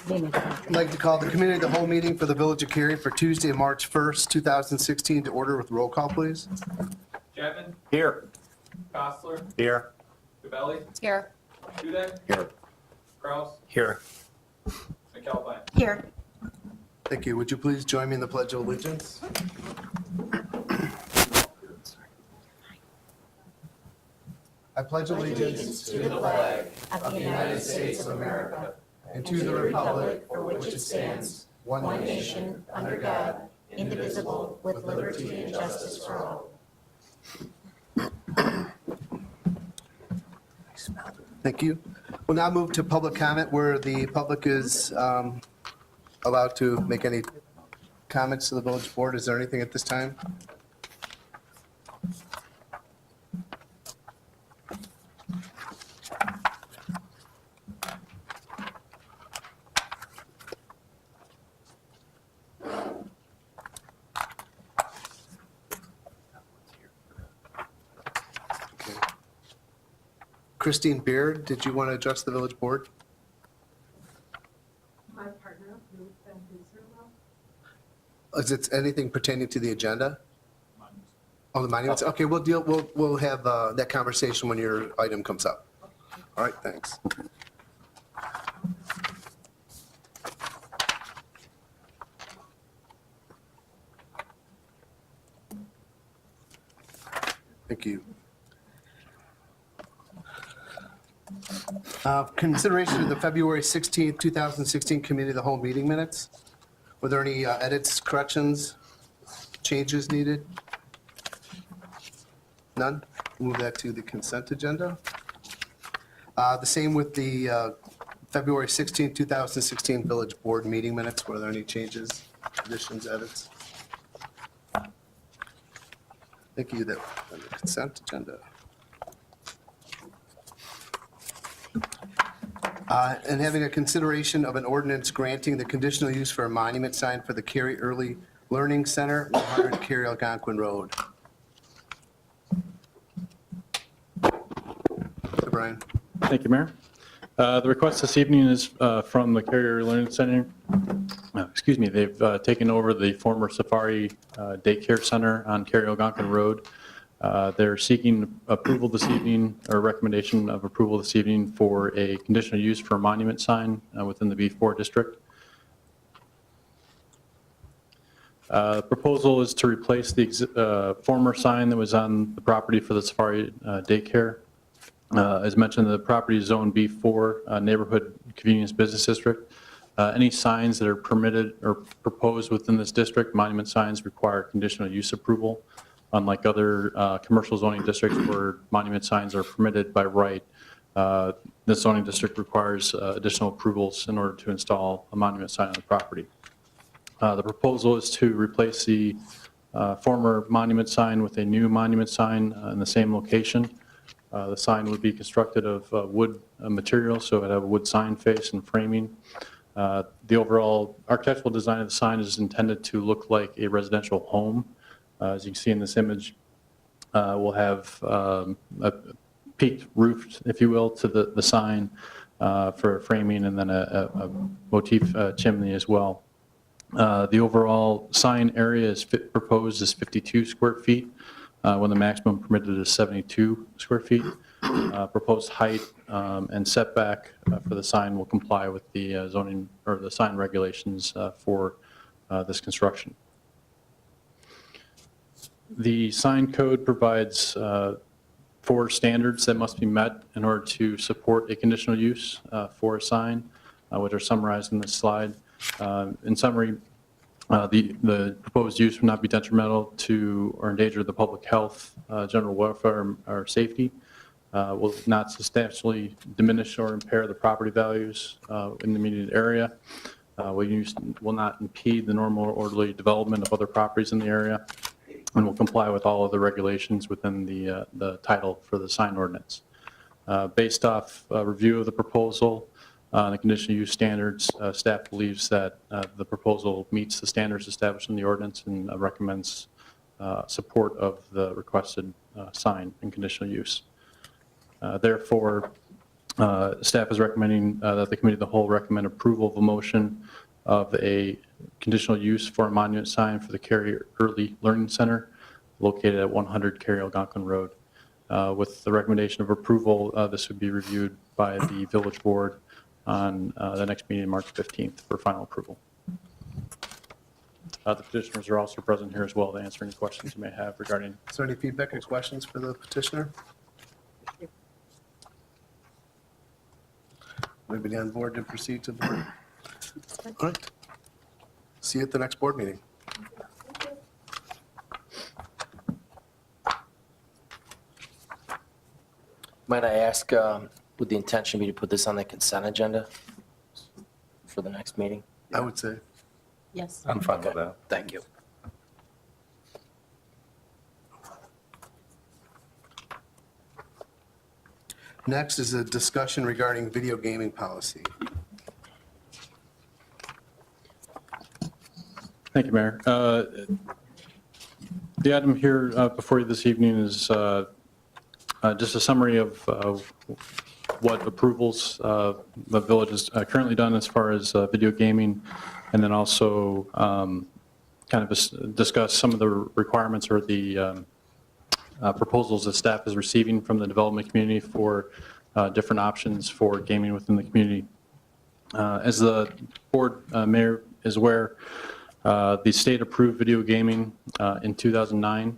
I'd like to call the committee of the whole meeting for the Village of Cary for Tuesday, March 1st, 2016 to order with roll call, please. Chapman, Here. Kostler, Here. Gabelli, Here. Dudek, Here. Kraus, Here. McAlpine. Here. Thank you. Would you please join me in the Pledge of Allegiance? I pledge allegiance To the flag of the United States of America and to the republic for which it stands, one nation, under God, indivisible, with liberty and justice for all. Thank you. We'll now move to public comment where the public is allowed to make any comments to the village board. Is there anything at this time? Okay. Christine Beard, did you want to address the village board? My partner, Ruth Van Gooserville. Is it anything pertaining to the agenda? Oh, the monuments? Okay, we'll have that conversation when your item comes up. All right, thanks. Thank you. Consideration of the February 16th, 2016 Committee of the Whole meeting minutes. Were there any edits, corrections, changes needed? None? Move that to the consent agenda. The same with the February 16th, 2016 Village Board meeting minutes. Were there any changes, additions, edits? Thank you. That on the consent agenda. And having a consideration of an ordinance granting the conditional use for a monument sign for the Cary Early Learning Center, 100 Cary Algonquin Road. So Brian. Thank you, Mayor. The request this evening is from the Cary Early Learning Center. Excuse me, they've taken over the former Safari Daycare Center on Cary Algonquin Road. They're seeking approval this evening, or recommendation of approval this evening for a conditional use for a monument sign within the B4 district. Proposal is to replace the former sign that was on the property for the Safari Daycare. As mentioned, the property is zone B4, Neighborhood Convenience Business District. Any signs that are permitted or proposed within this district, monument signs, require conditional use approval. Unlike other commercial zoning districts where monument signs are permitted by right, this zoning district requires additional approvals in order to install a monument sign on the property. The proposal is to replace the former monument sign with a new monument sign in the same location. The sign would be constructed of wood material, so it would have a wood sign face and framing. The overall architectural design of the sign is intended to look like a residential home. As you can see in this image, we'll have a peaked roof, if you will, to the sign for framing, and then a motif chimney as well. The overall sign area is proposed is 52 square feet, when the maximum permitted is 72 square feet. Proposed height and setback for the sign will comply with the zoning or the sign regulations for this construction. The sign code provides 4 standards that must be met in order to support a conditional use for a sign, which are summarized in this slide. In summary, the proposed use will not be detrimental to or endanger the public health, general welfare, or safety. Will not substantially diminish or impair the property values in the immediate area. Will not impede the normal or orderly development of other properties in the area, and will comply with all of the regulations within the title for the sign ordinance. Based off a review of the proposal, the conditional use standards, staff believes that the proposal meets the standards established in the ordinance and recommends support of the requested sign and conditional use. Therefore, Staff is recommending that the Committee of the Whole recommend approval of a motion of a conditional use for a monument sign for the Cary Early Learning Center located at 100 Cary Algonquin Road. With the recommendation of approval, this would be reviewed by the Village Board on the next meeting, March 15th, for final approval. The petitioners are also present here as well to answer any questions you may have regarding. Is there any feedback or questions for the petitioner? Anybody on board to proceed to the board? All right. See you at the next board meeting. Might I ask, would the intention be to put this on the consent agenda for the next meeting? I would say. Yes. I'm fine with Okay, that. thank you. Next is a discussion regarding video gaming policy. Thank you, Mayor. The item here before you this evening is just a summary of what approvals the village has currently done as far as video gaming, and then also kind of discuss some of the requirements or the proposals that staff is receiving from the development community for different options for gaming within the community. As the board mayor is aware, the state approved video gaming in 2009.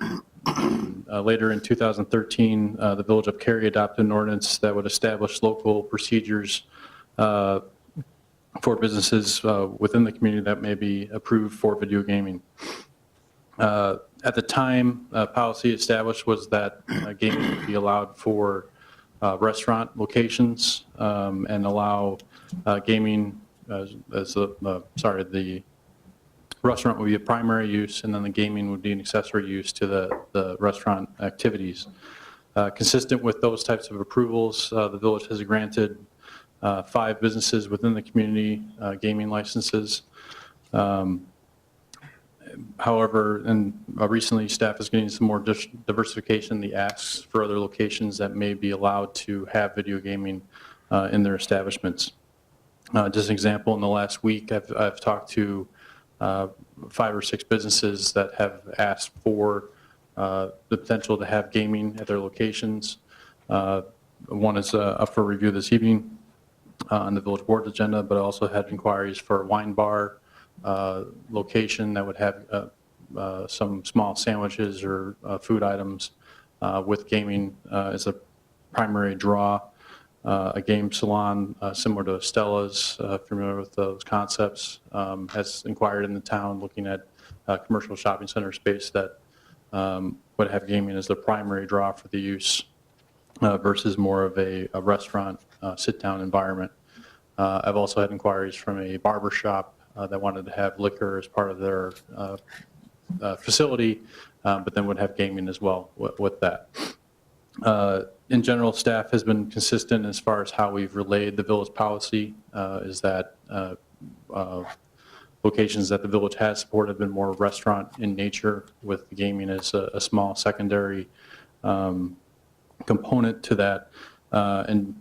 Later in 2013, the Village of Cary adopted an ordinance that would establish local procedures for businesses within the community that may be approved for video gaming. At the time, policy established was that gaming would be allowed for restaurant locations and allow gaming the restaurant would be a primary use, and then the gaming would be an accessory use to the restaurant activities. Consistent with those types of approvals, the village has granted 5 businesses within the community gaming licenses. However, and recently staff is getting some more diversification in the asks for other locations that may be allowed to have video gaming in their establishments. Just an example, in the last week, I've talked to 5 or 6 businesses that have asked for the potential to have gaming at their locations. One is up for review this evening on the village board's agenda, but I also had inquiries for a wine bar location that would have some small sandwiches or food items with gaming as a primary draw. A game salon similar to Stella's, familiar with those concepts, has inquired in the town looking at commercial shopping center space that would have gaming as the primary draw for the use versus more of a restaurant sit-down environment. I've also had inquiries from a barber shop that wanted to have liquor as part of their facility, but then would have gaming as well with that. In general, staff has been consistent as far as how we've relayed the village policy, is that locations that the village has supported have been more restaurant in nature, with the gaming as a small secondary component to that. And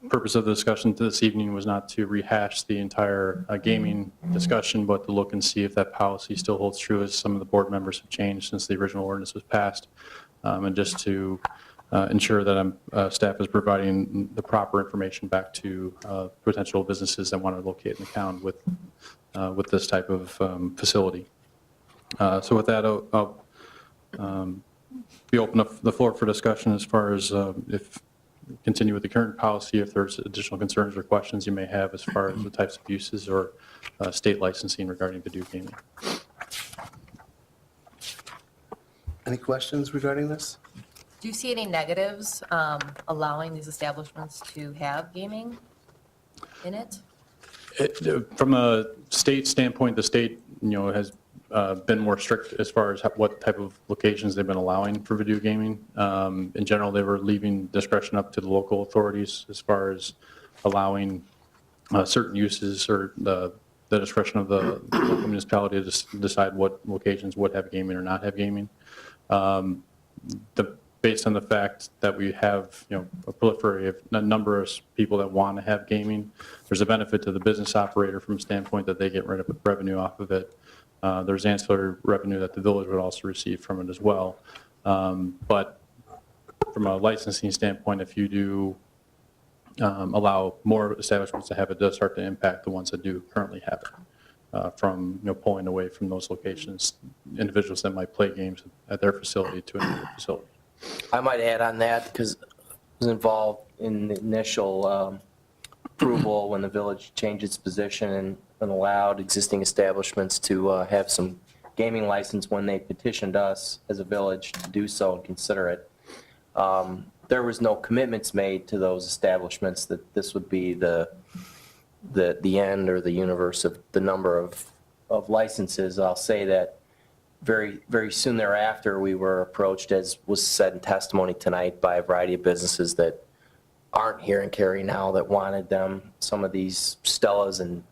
purpose of the discussion this evening was not to rehash the entire gaming discussion, but to look and see if that policy still holds true, as some of the board members have changed since the original ordinance was passed, and just to ensure that staff is providing the proper information back to potential businesses that want to locate in the town with this type of facility. So with that, I'll be open up the floor for discussion as far as if continue with the current policy, if there's additional concerns or questions you may have as far as the types of uses or state licensing regarding video gaming. Any questions regarding this? Do you see any negatives allowing these establishments to have gaming in it? From a state standpoint, the state, has been more strict as far as what type of locations they've been allowing for video gaming. In general, they were leaving discretion up to the local authorities as far as allowing certain uses, or the discretion of the local municipality to decide what locations would have gaming or not have gaming. The based on the fact that we have, a proliferation of a number of people that want to have gaming, there's a benefit to the business operator from a standpoint that they get rid of revenue off of it. There's ancillary revenue that the village would also receive from it as well. But from a licensing standpoint, if you do allow more establishments to have it, does start to impact the ones that do currently have it. From pulling away from those locations, individuals that might play games at their facility to another facility. I might add on that because I was involved in the initial approval when the village changed its position and allowed existing establishments to have some gaming license when they petitioned us as a village to do so and consider it. There was no commitments made to those establishments that this would be the end or the universe of the number of licenses. I'll say that very, very soon thereafter, we were approached, as was said in testimony tonight, by a variety of businesses that aren't here in Cary now that wanted them. Some of these Stella's and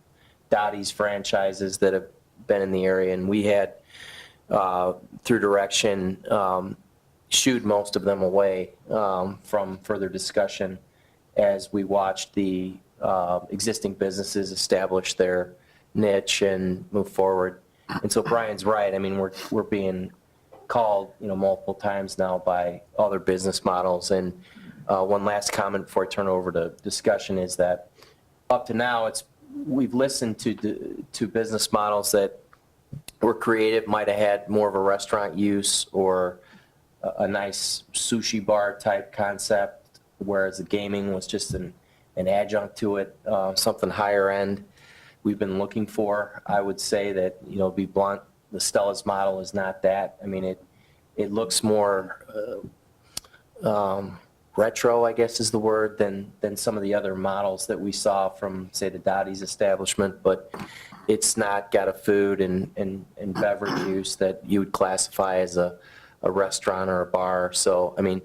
Dottie's franchises that have been in the area, and we had, through direction, shooed most of them away from further discussion as we watched the existing businesses establish their niche and move forward. And so Brian's right. I mean, we're being called, multiple times now by other business models. And one last comment before I turn over to discussion is that up to now, we've listened to business models that were creative, might have had more of a restaurant use or a nice sushi bar type concept, whereas the gaming was just an adjunct to it, something higher end we've been looking for. I would say that, to be blunt, the Stella's model is not that. I mean, it looks more retro, I guess is the word, than some of the other models that we saw from, say, the Dottie's establishment, but it's not got a food and beverage use that you would classify as a restaurant or a bar. So, I mean,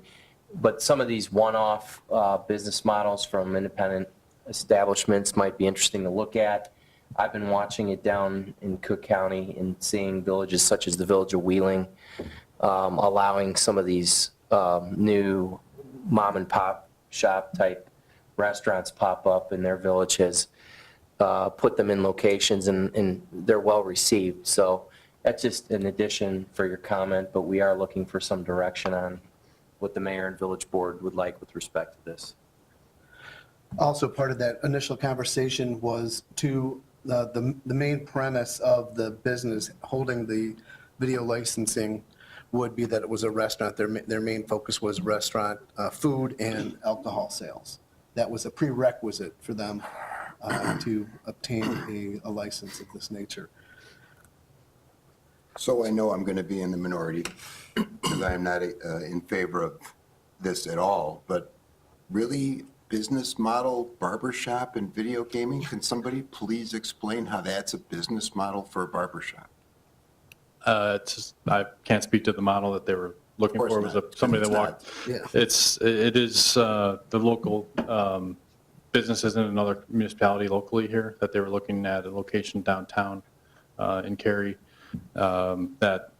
but some of these one-off business models from independent establishments might be interesting to look at. I've been watching it down in Cook County and seeing villages such as the village of Wheeling allowing some of these new mom and pop shop type restaurants pop up, and their village has put them in locations and they're well received. So that's just an addition for your comment, but we are looking for some direction on what the mayor and village board would like with respect to this. Also, part of that initial conversation was the main premise of the business holding the video licensing would be that it was a restaurant. Their main focus was restaurant food and alcohol sales. That was a prerequisite for them to obtain a license of this nature. So I know I'm going to be in the minority because I am not in favor of this at all, but really, business model, barbershop and video gaming, can somebody please explain how that's a business model for a barbershop? I can't speak to the model that they were looking Of for. It course was not. somebody that It's walked. Yeah. It is the local businesses in another municipality locally here that they were looking at a location downtown in Cary, that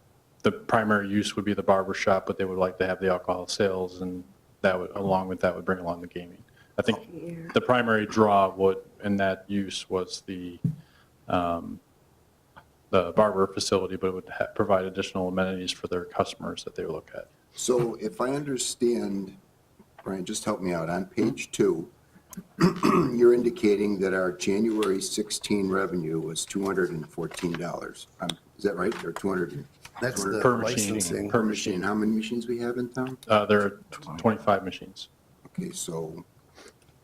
the primary use would be the barber shop, but they would like to have the alcohol sales, and that would, along with that, would bring along the gaming. I think the primary draw in that use was the barber facility, but it would provide additional amenities for their customers that they would look at. So if I understand, Brian, just help me out. On page 2, you're indicating that our January 16 revenue was $214. Is that right? Or 200 That's the Per machine. licensing. per machine? How many machines we have in town? There are 25 machines. Okay, so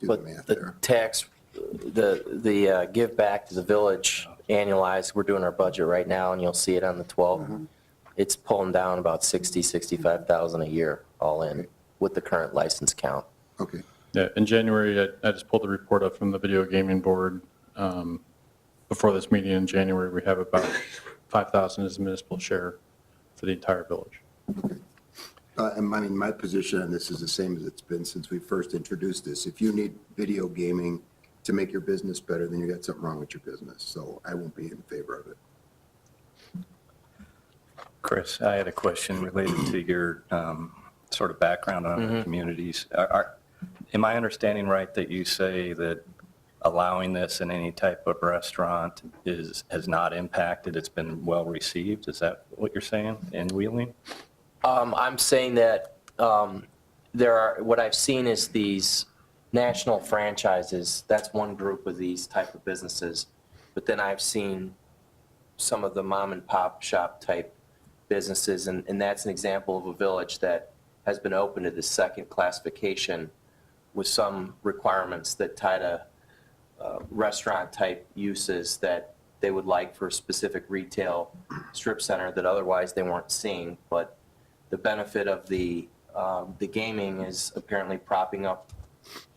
do the But math the there. tax, the give back to the village annualized, we're doing our budget right now, and you'll see it on the 12th. It's pulling down about 60, 65,000 a year all in with the current license count. Okay. Yeah, in January, I just pulled the report up from the Video Gaming Board. Before this meeting in January, we have about 5,000 as a municipal share for the entire village. And I mean, my position on this is the same as it's been since we first introduced this. If you need video gaming to make your business better, then you got something wrong with your business. So I won't be in favor of it. Chris, I had a question related to your sort of background on our communities. Am I understanding right that you say that allowing this in any type of restaurant has not impacted, it's been well received? Is that what you're saying in Wheeling? I'm saying that what I've seen is these national franchises. That's one group of these type of businesses. But then I've seen some of the mom and pop shop type businesses, and that's an example of a village that has been open to the second classification with some requirements that tie to restaurant type uses that they would like for a specific retail strip center that otherwise they weren't seeing. But the benefit of the gaming is apparently propping up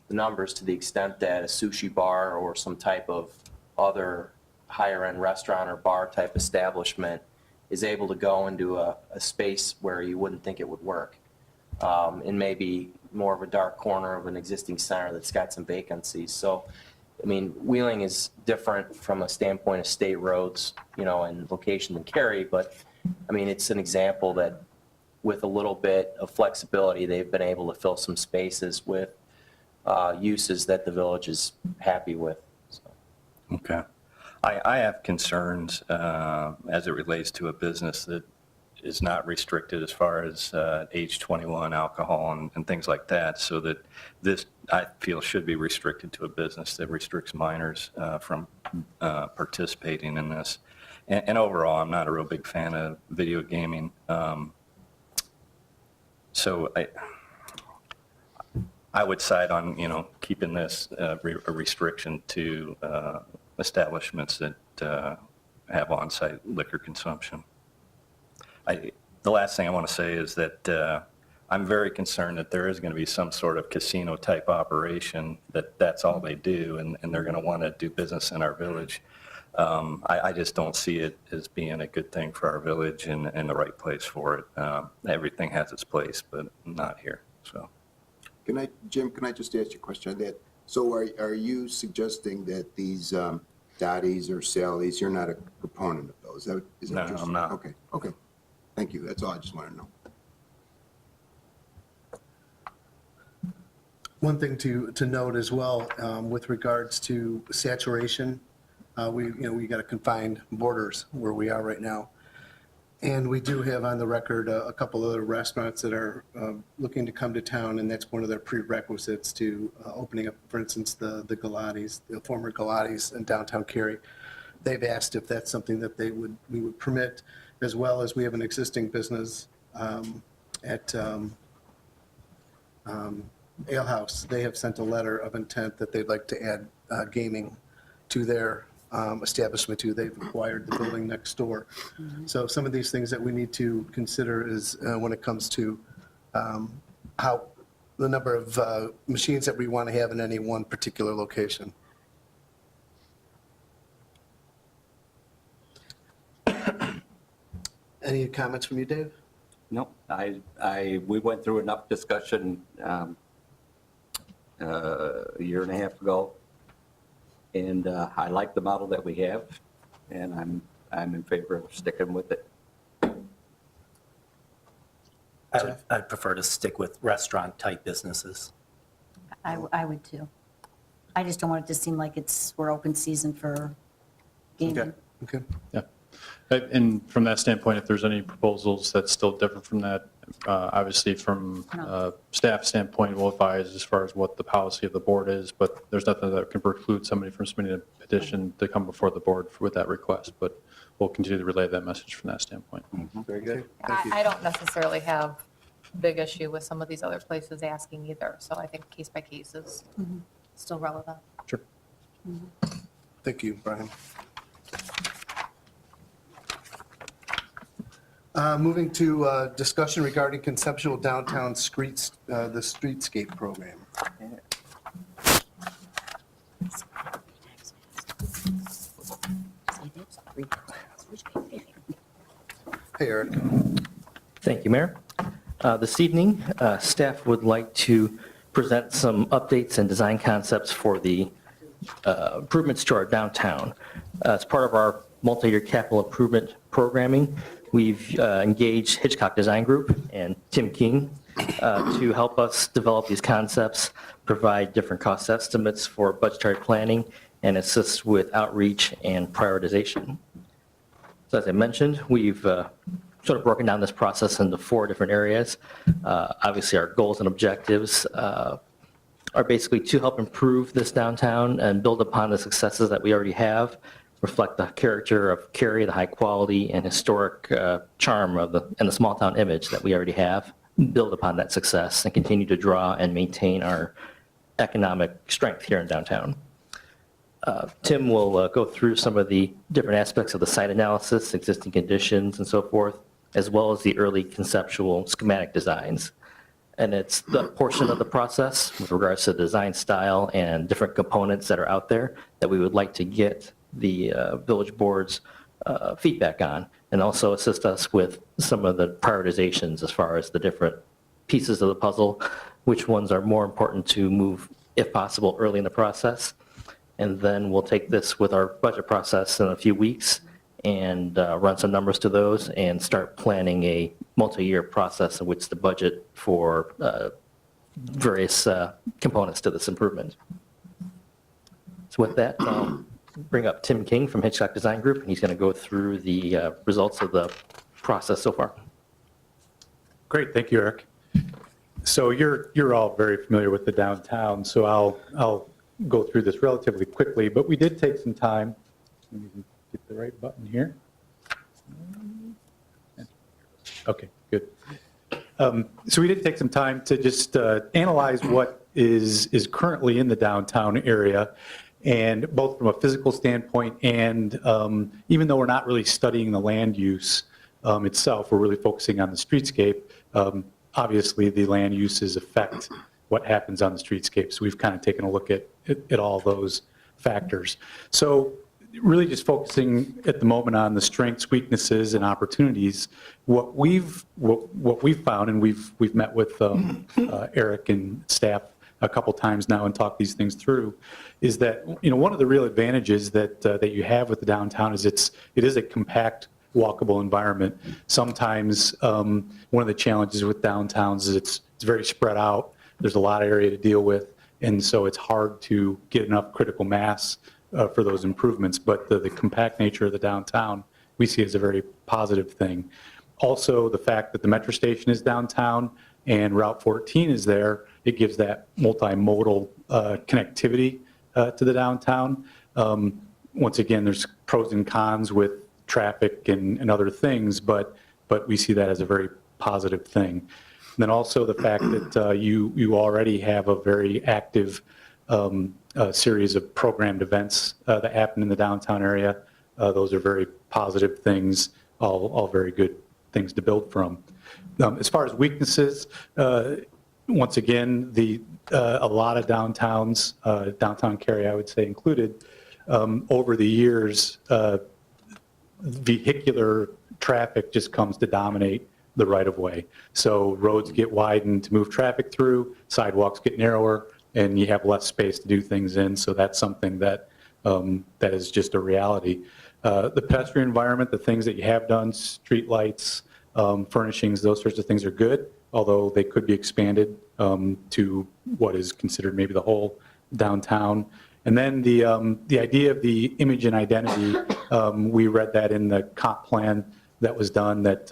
the numbers to the extent that a sushi bar or some type of other higher end restaurant or bar type establishment is able to go into a space where you wouldn't think it would work. In maybe more of a dark corner of an existing center that's got some vacancies. So, I mean, Wheeling is different from a standpoint of state roads, and location than Cary, but I mean, it's an example that with a little bit of flexibility, they've been able to fill some spaces with uses that the village is happy with. So. Okay. I have concerns as it relates to a business that is not restricted as far as age 21 alcohol and things like that, so that this, I feel, should be restricted to a business that restricts minors from participating in this. And overall, I'm not a real big fan of video gaming. So I would side on, keeping this a restriction to establishments that have on-site liquor consumption. The last thing I want to say is that I'm very concerned that there is going to be some sort of casino-type operation that's all they do, and they're going to want to do business in our village. I just don't see it as being a good thing for our village and the right place for it. Everything has its place, but not here. So, Jim, can I just ask you a question on that? So are you suggesting that these Dotties or Sallies, you're not a proponent of those? Is that No, what you're I'm saying? not. Okay. Thank you. That's all I just want to know. One thing to note as well, with regards to saturation, we got to confine borders where we are right now. And we do have on the record a couple other restaurants that are looking to come to town, and that's one of their prerequisites to opening up, for instance, the Galatti's, the former Galatti's in downtown Cary. They've asked if that's something that we would permit, as well as we have an existing business at Ale House. They have sent a letter of intent that they'd like to add gaming to their establishment too. They've acquired the building next door. So some of these things that we need to consider is when it comes to how the number of machines that we want to have in any one particular location. Any comments from you, Dave? No, we went through enough discussion a year and a half ago, and I like the model that we have, and I'm in favor of sticking with it. I'd prefer to stick with restaurant-type businesses. I would too. I just don't want it to seem like we're open season for gaming. Okay. Yeah. And from that standpoint, if there's any proposals that's still different from that, obviously from staff standpoint, we'll advise as far as what the policy of the board is, but there's nothing that can preclude somebody from submitting a petition to come before the board with that request, but we'll continue to relay that message from that standpoint. Very good. Thank you. I don't necessarily have a big issue with some of these other places asking either, so I think case by case is still relevant. Sure. Thank you, Brian. Moving to discussion regarding conceptual downtown streets, the streetscape program. Hey, Eric. Thank you, Mayor. This evening, staff would like to present some updates and design concepts for the improvements to our downtown. As part of our multi-year capital improvement programming, we've engaged Hitchcock Design Group and Tim King to help us develop these concepts, provide different cost estimates for budgetary planning, and assist with outreach and prioritization. So as I mentioned, we've sort of broken down this process into 4 different areas. Obviously, our goals and objectives are basically to help improve this downtown and build upon the successes that we already have, reflect the character of Cary, the high quality and historic charm of the small town image that we already have, build upon that success and continue to draw and maintain our economic strength here in downtown. Tim will go through some of the different aspects of the site analysis, existing conditions and so forth, as well as the early conceptual schematic designs. And it's the portion of the process with regards to design style and different components that are out there that we would like to get the village board's feedback on, and also assist us with some of the prioritizations as far as the different pieces of the puzzle, which ones are more important to move, if possible, early in the process. And then we'll take this with our budget process in a few weeks and run some numbers to those and start planning a multi-year process in which the budget for various components to this improvement. So with that, I'll bring up Tim King from Hitchcock Design Group, and he's going to go through the results of the process so far. Great, thank you, Eric. So you're all very familiar with the downtown, so I'll go through this relatively quickly, but we did take some time. Let me get the right button here. Okay, good. So we did take some time to just analyze what is currently in the downtown area, and both from a physical standpoint and even though we're not really studying the land use itself, we're really focusing on the streetscape. Obviously, the land uses affect what happens on the streetscape, so we've kind of taken a look at all those factors. So really just focusing at the moment on the strengths, weaknesses, and opportunities. What we've found, and we've met with Eric and staff a couple times now and talked these things through, is that one of the real advantages that you have with the downtown is it is a compact, walkable environment. Sometimes one of the challenges with downtowns is it's very spread out. There's a lot of area to deal with, and so it's hard to get enough critical mass for those improvements. But the compact nature of the downtown we see as a very positive thing. Also, the fact that the metro station is downtown and Route 14 is there, it gives that multimodal connectivity to the downtown. Once again, there's pros and cons with traffic and other things, but we see that as a very positive thing. And then also the fact that you already have a very active series of programmed events that happen in the downtown area. Those are very positive things, all very good things to build from. As far as weaknesses, once again, a lot of downtowns, downtown Cary I would say included, over the years, vehicular traffic just comes to dominate the right-of-way. So roads get widened to move traffic through, sidewalks get narrower, and you have less space to do things in. So that's something that is just a reality. The pedestrian environment, the things that you have done, street lights, furnishings, those sorts of things are good, although they could be expanded to what is considered maybe the whole downtown. And then the idea of the image and identity, we read that in the comp plan that was done, that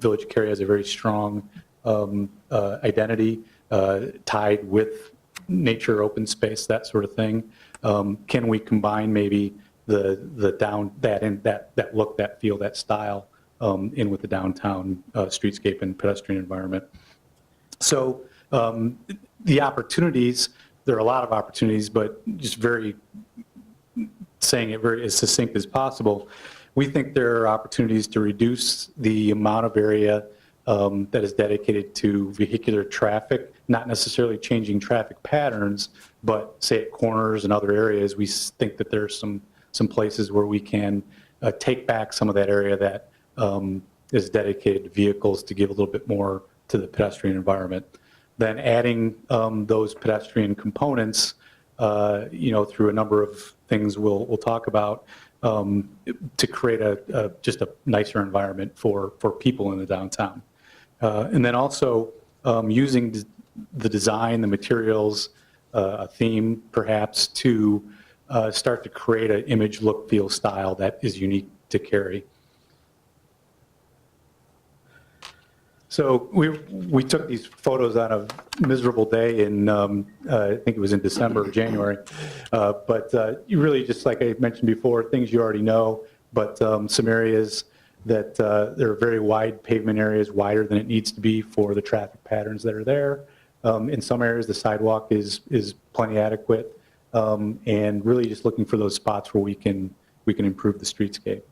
Village of Cary has a very strong identity tied with nature, open space, that sort of thing. Can we combine maybe that look, that feel, that style in with the downtown streetscape and pedestrian environment? So the opportunities, there are a lot of opportunities, but just saying it very as succinct as possible, we think there are opportunities to reduce the amount of area that is dedicated to vehicular traffic, not necessarily changing traffic patterns, but say at corners and other areas, we think that there's some places where we can take back some of that area that is dedicated to vehicles to give a little bit more to the pedestrian environment. Then adding those pedestrian components, through a number of things we'll talk about, to create just a nicer environment for people in the downtown. And then also using the design, the materials, a theme perhaps to start to create an image, look, feel, style that is unique to Cary. So we took these photos on a miserable day in, I think it was in December or January. But you really, just like I mentioned before, things you already know, but some areas that there are very wide pavement areas, wider than it needs to be for the traffic patterns that are there. In some areas, the sidewalk is plenty adequate, and really just looking for those spots where we can improve the streetscape.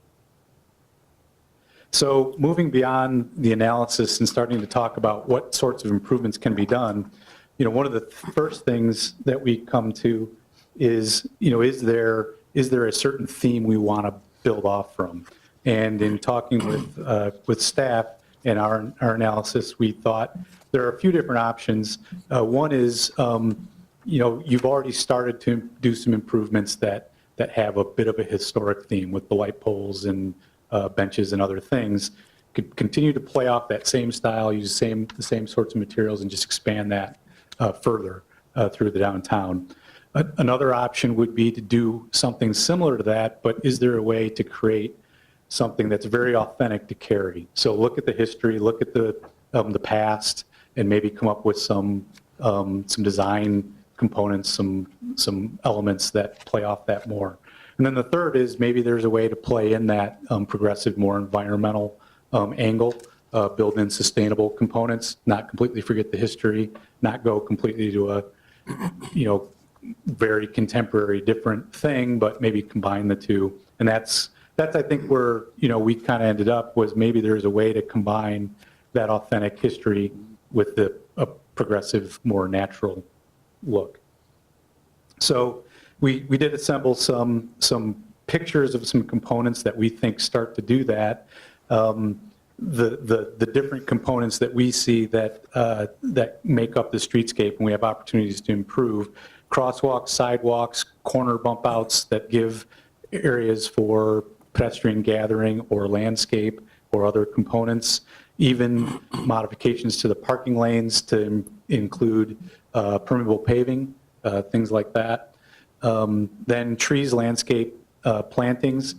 So moving beyond the analysis and starting to talk about what sorts of improvements can be done, one of the first things that we come to is, is there a certain theme we want to build off from? And in talking with staff and our analysis, we thought there are a few different options. One is, you've already started to do some improvements that have a bit of a historic theme with the light poles and benches and other things. Could continue to play off that same style, use the same sorts of materials, and just expand that further through the downtown. Another option would be to do something similar to that, but is there a way to create something that's very authentic to Cary? So look at the history, look at the past, and maybe come up with some design components, some elements that play off that more. And then the third is maybe there's a way to play in that progressive, more environmental angle, build in sustainable components, not completely forget the history, not go completely to a, very contemporary, different thing, but maybe combine the two. And that's I think where, we kind of ended up, was maybe there's a way to combine that authentic history with a progressive, more natural look. So we did assemble some pictures of some components that we think start to do that. The different components that we see that make up the streetscape, and we have opportunities to improve: crosswalks, sidewalks, corner bump outs that give areas for pedestrian gathering or landscape or other components, even modifications to the parking lanes to include permeable paving, things like that. Then trees, landscape plantings.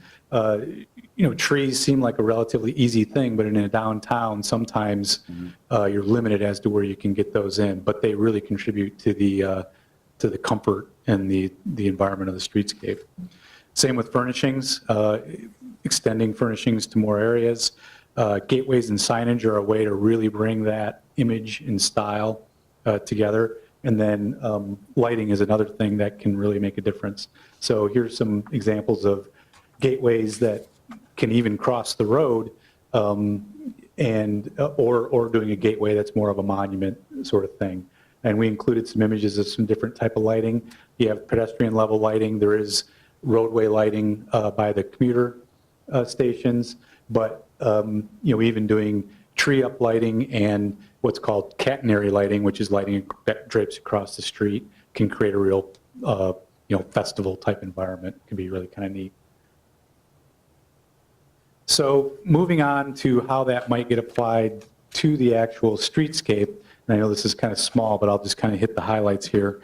Trees seem like a relatively easy thing, but in a downtown, sometimes you're limited as to where you can get those in, but they really contribute to the comfort and the environment of the streetscape. Same with furnishings, extending furnishings to more areas. Gateways and signage are a way to really bring that image and style together. And then lighting is another thing that can really make a difference. So here's some examples of gateways that can even cross the road, and or doing a gateway that's more of a monument sort of thing. And we included some images of some different type of lighting. You have pedestrian level lighting. There is roadway lighting by the commuter stations, but even doing tree up lighting and what's called catenary lighting, which is lighting that drapes across the street, can create a real festival type environment. It can be really kind of neat. So moving on to how that might get applied to the actual streetscape, and I know this is kind of small, but I'll just kind of hit the highlights here.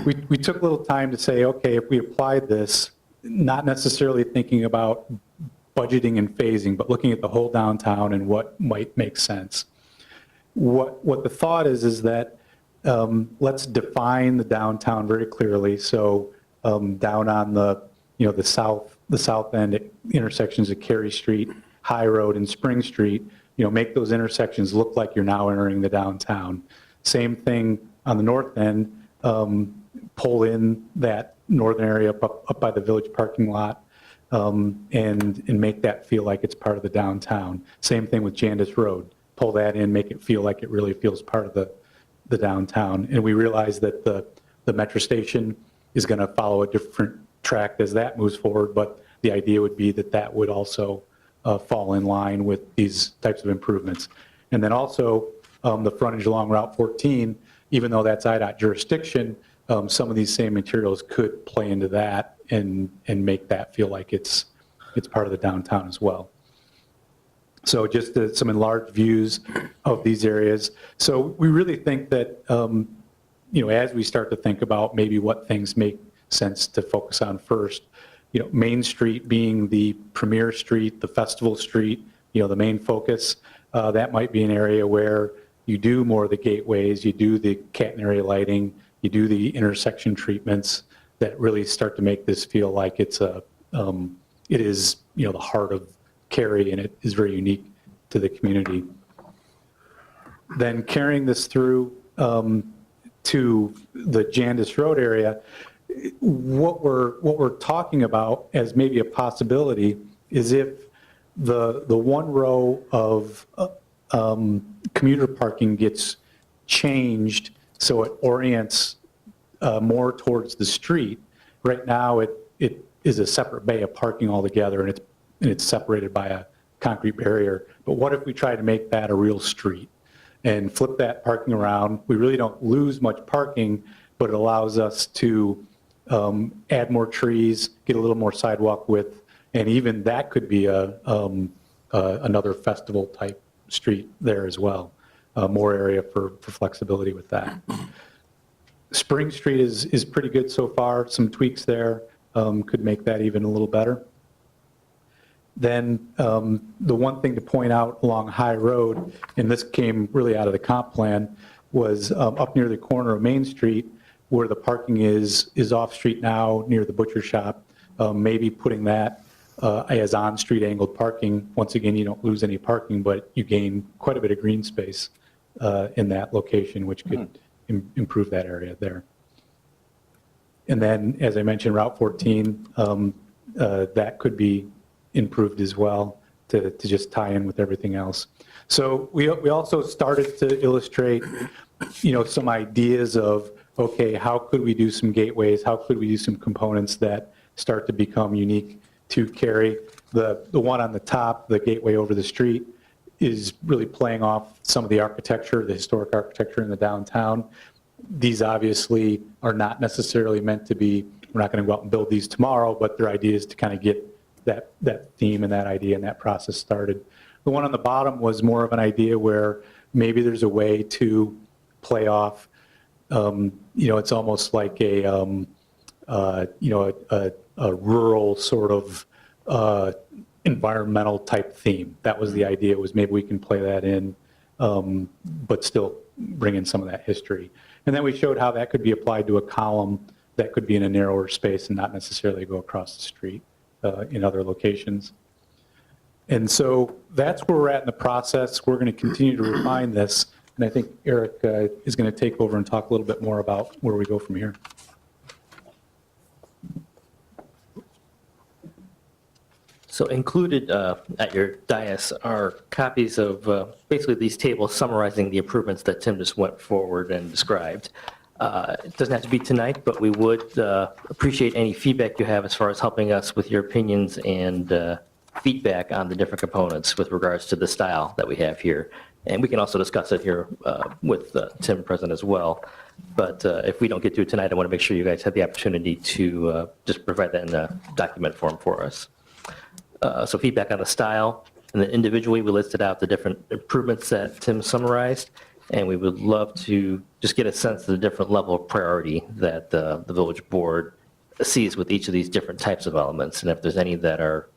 We took a little time to say, okay, if we applied this, not necessarily thinking about budgeting and phasing, but looking at the whole downtown and what might make sense. What the thought is that let's define the downtown very clearly. So down on the south end at intersections of Cary Street, High Road, and Spring Street, make those intersections look like you're now entering the downtown. Same thing on the north end, pull in that northern area up by the village parking lot, and make that feel like it's part of the downtown. Same thing with Jandis Road. Pull that in, make it feel like it really feels part of the downtown. And we realize that the metro station is going to follow a different track as that moves forward, but the idea would be that would also fall in line with these types of improvements. And then also the frontage along Route 14, even though that's IDOT jurisdiction, some of these same materials could play into that and make that feel like it's part of the downtown as well. So just some enlarged views of these areas. So we really think that, as we start to think about maybe what things make sense to focus on first, Main Street being the premier street, the festival street, the main focus, that might be an area where you do more of the gateways, you do the catenary lighting, you do the intersection treatments that really start to make this feel like it is, the heart of Cary, and it is very unique to the community. Then carrying this through to the Jandis Road area, what we're talking about as maybe a possibility is if the one row of commuter parking gets changed so it orients more towards the street. Right now, it is a separate bay of parking altogether, and it's separated by a concrete barrier. But what if we try to make that a real street and flip that parking around? We really don't lose much parking, but it allows us to add more trees, get a little more sidewalk width, and even that could be another festival type street there as well. More area for flexibility with that. Spring Street is pretty good so far. Some tweaks there could make that even a little better. Then the one thing to point out along High Road, and this came really out of the comp plan, was up near the corner of Main Street where the parking is off street now near the butcher shop, maybe putting that as on-street angled parking. Once again, you don't lose any parking, but you gain quite a bit of green space in that location, which could improve that area there. And then, as I mentioned, Route 14, that could be improved as well to just tie in with everything else. So we also started to illustrate, some ideas of, okay, how could we do some gateways? How could we do some components that start to become unique to Cary? The one on the top, the gateway over the street, is really playing off some of the architecture, the historic architecture in the downtown. These obviously are not necessarily meant to be, we're not going to go out and build these tomorrow, but their idea is to kind of get that theme and that idea and that process started. The one on the bottom was more of an idea where maybe there's a way to play off, it's almost like a rural sort of environmental type theme. That was the idea, was maybe we can play that in, but still bring in some of that history. And then we showed how that could be applied to a column that could be in a narrower space and not necessarily go across the street in other locations. And so that's where we're at in the process. We're going to continue to refine this. And I think Eric is going to take over and talk a little bit more about where we go from here. So included at your dais are copies of basically these tables summarizing the improvements that Tim just went forward and described. It doesn't have to be tonight, but we would appreciate any feedback you have as far as helping us with your opinions and feedback on the different components with regards to the style that we have here. And we can also discuss it here with Tim present as well. But if we don't get to it tonight, I want to make sure you guys have the opportunity to just provide that in a document form for us. So feedback on the style, and then individually we listed out the different improvements that Tim summarized, and we would love to just get a sense of the different level of priority that the village board sees with each of these different types of elements, and if there's any that are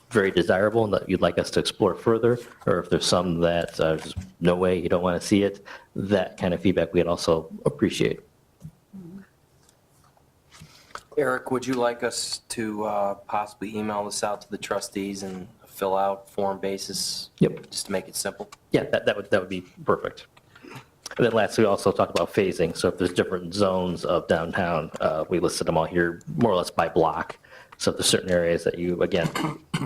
very desirable and that you'd like us to explore further, or if there's some that there's no way you don't want to see it, that kind of feedback we'd also appreciate. Eric, would you like us to possibly email this out to the trustees and fill out form basis? Yep. Just to make it simple? Yeah, that would be perfect. And then lastly, we also talked about phasing. So if there's different zones of downtown, we listed them all here more or less by block. So if there's certain areas that you, again,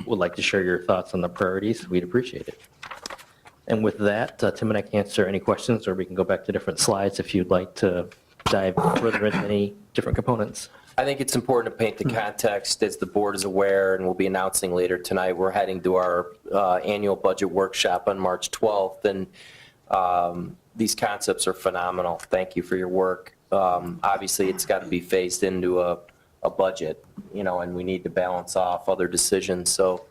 would like to share your thoughts on the priorities, we'd appreciate it. And with that, Tim and I can answer any questions, or we can go back to different slides if you'd like to dive further into any different components. I think it's important to paint the context, as the board is aware, and we'll be announcing later tonight, we're heading to our annual budget workshop on March 12th, and these concepts are phenomenal. Thank you for your work. Obviously, it's got to be phased into a budget, and we need to balance off other decisions. So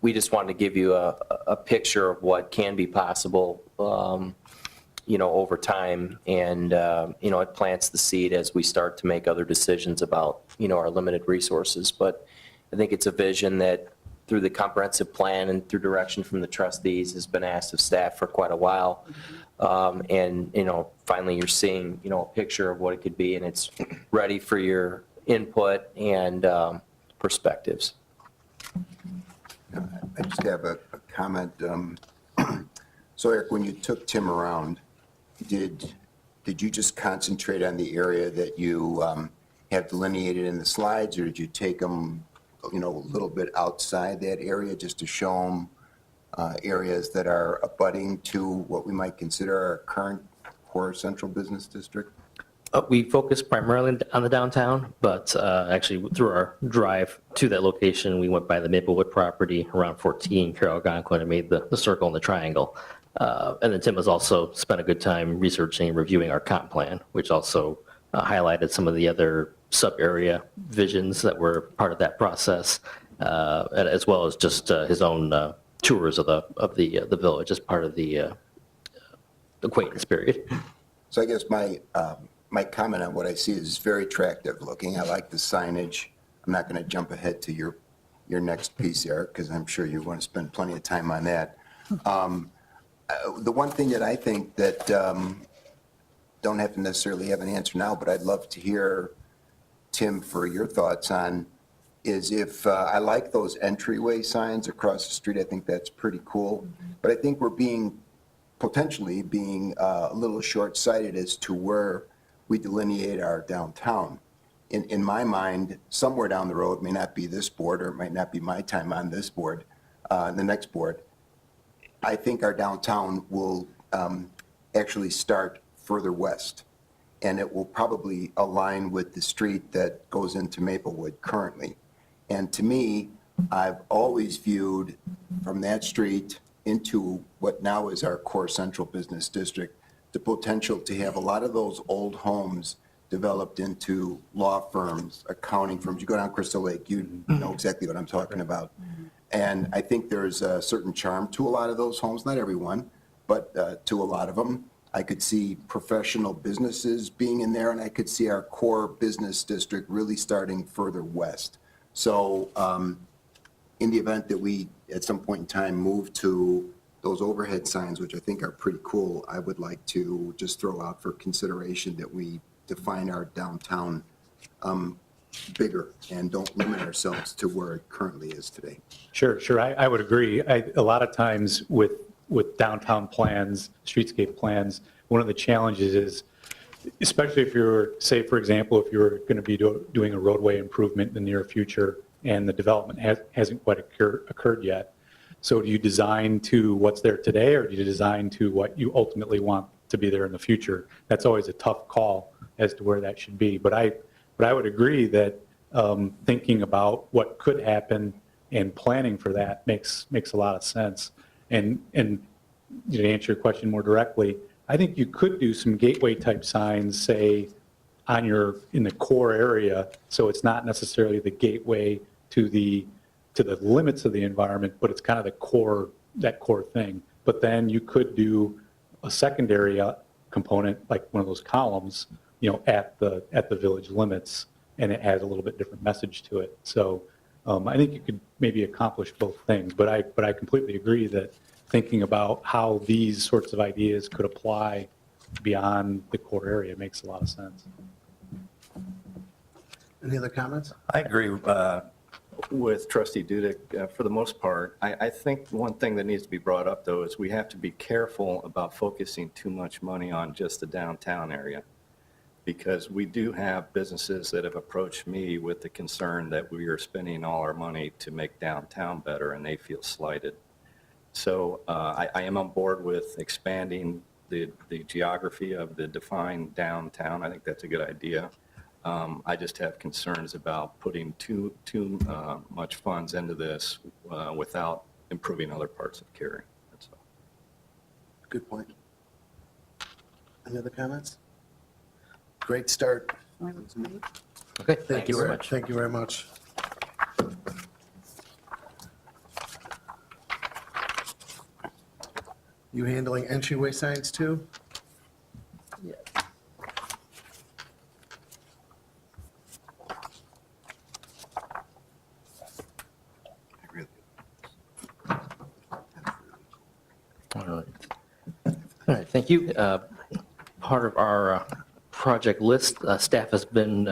We just wanted to give you a picture of what can be possible, over time. And, it plants the seed as we start to make other decisions about, our limited resources. But I think it's a vision that through the comprehensive plan and through direction from the trustees has been asked of staff for quite a while. And, finally you're seeing, a picture of what it could be, and it's ready for your input and perspectives. I just have a comment. So Eric, when you took Tim around, did you just concentrate on the area that you have delineated in the slides, or did you take them, a little bit outside that area just to show them areas that are abutting to what we might consider our current core central business district? We focus primarily on the downtown, but actually through our drive to that location, we went by the Maplewood property around 14, Carroll Algonquin, and made the circle and the triangle. And then Tim has also spent a good time researching and reviewing our comp plan, which also highlighted some of the other sub-area visions that were part of that process, as well as just his own tours of the village as part of the acquaintance period. So I guess my comment on what I see is very attractive looking. I like the signage. I'm not going to jump ahead to your next piece, Eric, because I'm sure you want to spend plenty of time on that. The one thing that I think that don't have to necessarily have an answer now, but I'd love to hear, Tim, for your thoughts on, is if I like those entryway signs across the street. I think that's pretty cool. But I think we're potentially being a little short-sighted as to where we delineate our downtown. In my mind, somewhere down the road, may not be this board, or it might not be my time on this board, the next board, I think our downtown will actually start further west, and it will probably align with the street that goes into Maplewood currently. And to me, I've always viewed from that street into what now is our core central business district, the potential to have a lot of those old homes developed into law firms, accounting firms. You go down Crystal Lake, you know exactly what I'm talking about. And I think there's a certain charm to a lot of those homes, not everyone, but to a lot of them. I could see professional businesses being in there, and I could see our core business district really starting further west. So in the event that we, at some point in time, move to those overhead signs, which I think are pretty cool, I would like to just throw out for consideration that we define our downtown bigger and don't limit ourselves to where it currently is today. Sure. I would agree. A lot of times with downtown plans, streetscape plans, one of the challenges is, especially if you're, say, for example, if you're going to be doing a roadway improvement in the near future and the development hasn't quite occurred yet. So do you design to what's there today, or do you design to what you ultimately want to be there in the future? That's always a tough call as to where that should be. But I would agree that thinking about what could happen and planning for that makes a lot of sense. And to answer your question more directly, I think you could do some gateway type signs, say, in the core area, so it's not necessarily the gateway to the limits of the environment, but it's kind of that core thing. But then you could do a secondary component, like one of those columns, at the village limits, and it has a little bit different message to it. So I think you could maybe accomplish both things, but I completely agree that thinking about how these sorts of ideas could apply beyond the core area makes a lot of sense. Any other comments? I agree with Trustee Dudek for the most part. I think one thing that needs to be brought up, though, is we have to be careful about focusing too much money on just the downtown area, because we do have businesses that have approached me with the concern that we are spending all our money to make downtown better, and they feel slighted. So I am on board with expanding the geography of the defined downtown. I think that's a good idea. I just have concerns about putting too much funds into this without improving other parts of Cary. That's all. Good point. Any other comments? Great start. Okay, thank you very much. Thank you very much. You handling entryway signs too? All right. All right, thank you. Part of our project list, staff has been,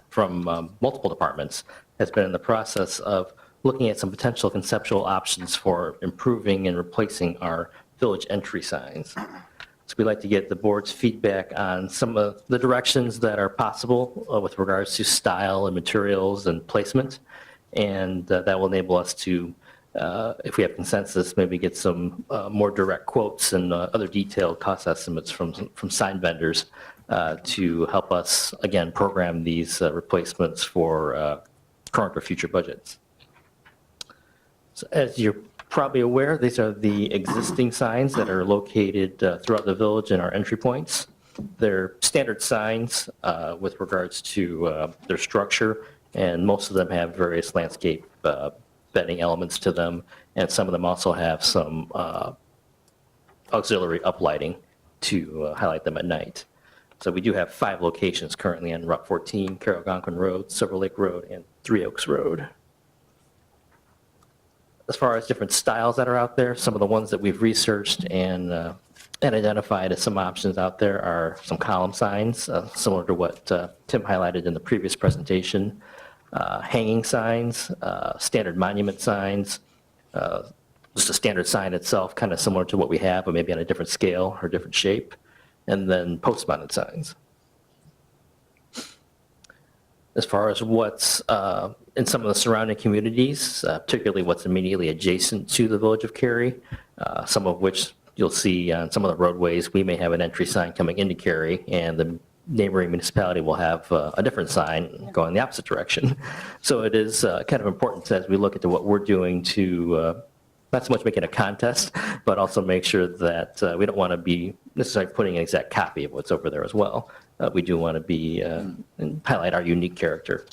from multiple departments, has been in the process of looking at some potential conceptual options for improving and replacing our village entry signs. So we'd like to get the board's feedback on some of the directions that are possible with regards to style and materials and placement. And that will enable us to, if we have consensus, maybe get some more direct quotes and other detailed cost estimates from sign vendors to help us, again, program these replacements for current or future budgets. So as you're probably aware, these are the existing signs that are located throughout the village in our entry points. They're standard signs with regards to their structure, and most of them have various landscape bedding elements to them, and some of them also have some auxiliary uplighting to highlight them at night. So we do have 5 locations currently on Route 14, Carroll Algonquin Road, Silver Lake Road, and Three Oaks Road. As far as different styles that are out there, some of the ones that we've researched and identified as some options out there are some column signs, similar to what Tim highlighted in the previous presentation, hanging signs, standard monument signs, just a standard sign itself, kind of similar to what we have, but maybe on a different scale or different shape, and then post-mounted signs. As far as what's in some of the surrounding communities, particularly what's immediately adjacent to the village of Cary, some of which you'll see on some of the roadways, we may have an entry sign coming into Cary, and the neighboring municipality will have a different sign going the opposite direction. So it is kind of important as we look into what we're doing to not so much make it a contest, but also make sure that we don't want to be necessarily putting an exact copy of what's over there as well. We do want to be and highlight our unique character.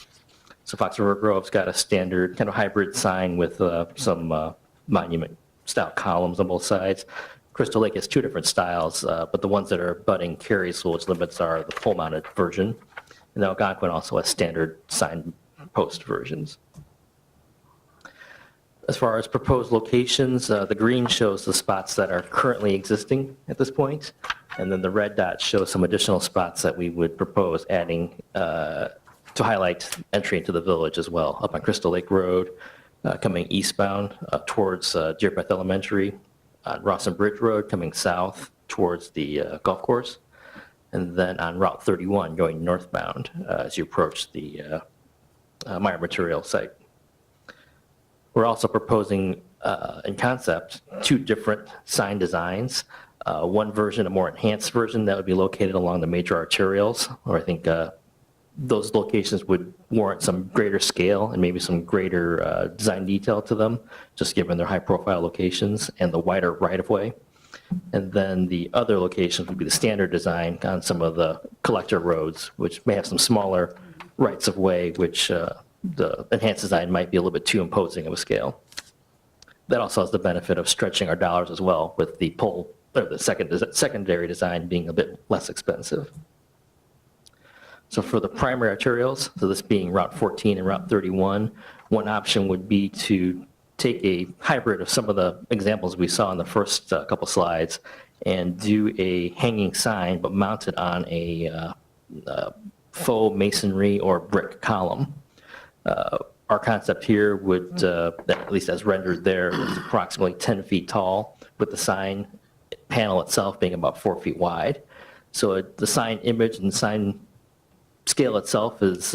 So Fox River Grove's got a standard kind of hybrid sign with some monument-style columns on both sides. Crystal Lake has 2 different styles, but the ones that are abutting Cary's village limits are the pole-mounted version, and Algonquin also has standard sign post versions. As far as proposed locations, the green shows the spots that are currently existing at this point, and then the red dot shows some additional spots that we would propose adding to highlight entry into the village as well, up on Crystal Lake Road, coming eastbound towards Deerpath Elementary, on Rawson Bridge Road coming south towards the golf course, and then on Route 31 going northbound as you approach the Meyer Material site. We're also proposing in concept 2 different sign designs. One version, a more enhanced version that would be located along the major arterials, where I think those locations would warrant some greater scale and maybe some greater design detail to them, just given their high profile locations and the wider right-of-way. And then the other locations would be the standard design on some of the collector roads, which may have some smaller rights-of-way, which the enhanced design might be a little bit too imposing of a scale. That also has the benefit of stretching our dollars as well, with the pole, or the secondary design being a bit less expensive. So for the primary arterials, so this being Route 14 and Route 31, one option would be to take a hybrid of some of the examples we saw in the first couple slides and do a hanging sign, but mounted on a faux masonry or brick column. Our concept here would, at least as rendered there, is approximately 10 feet tall, with the sign panel itself being about 4 feet wide. So the sign image and sign scale itself is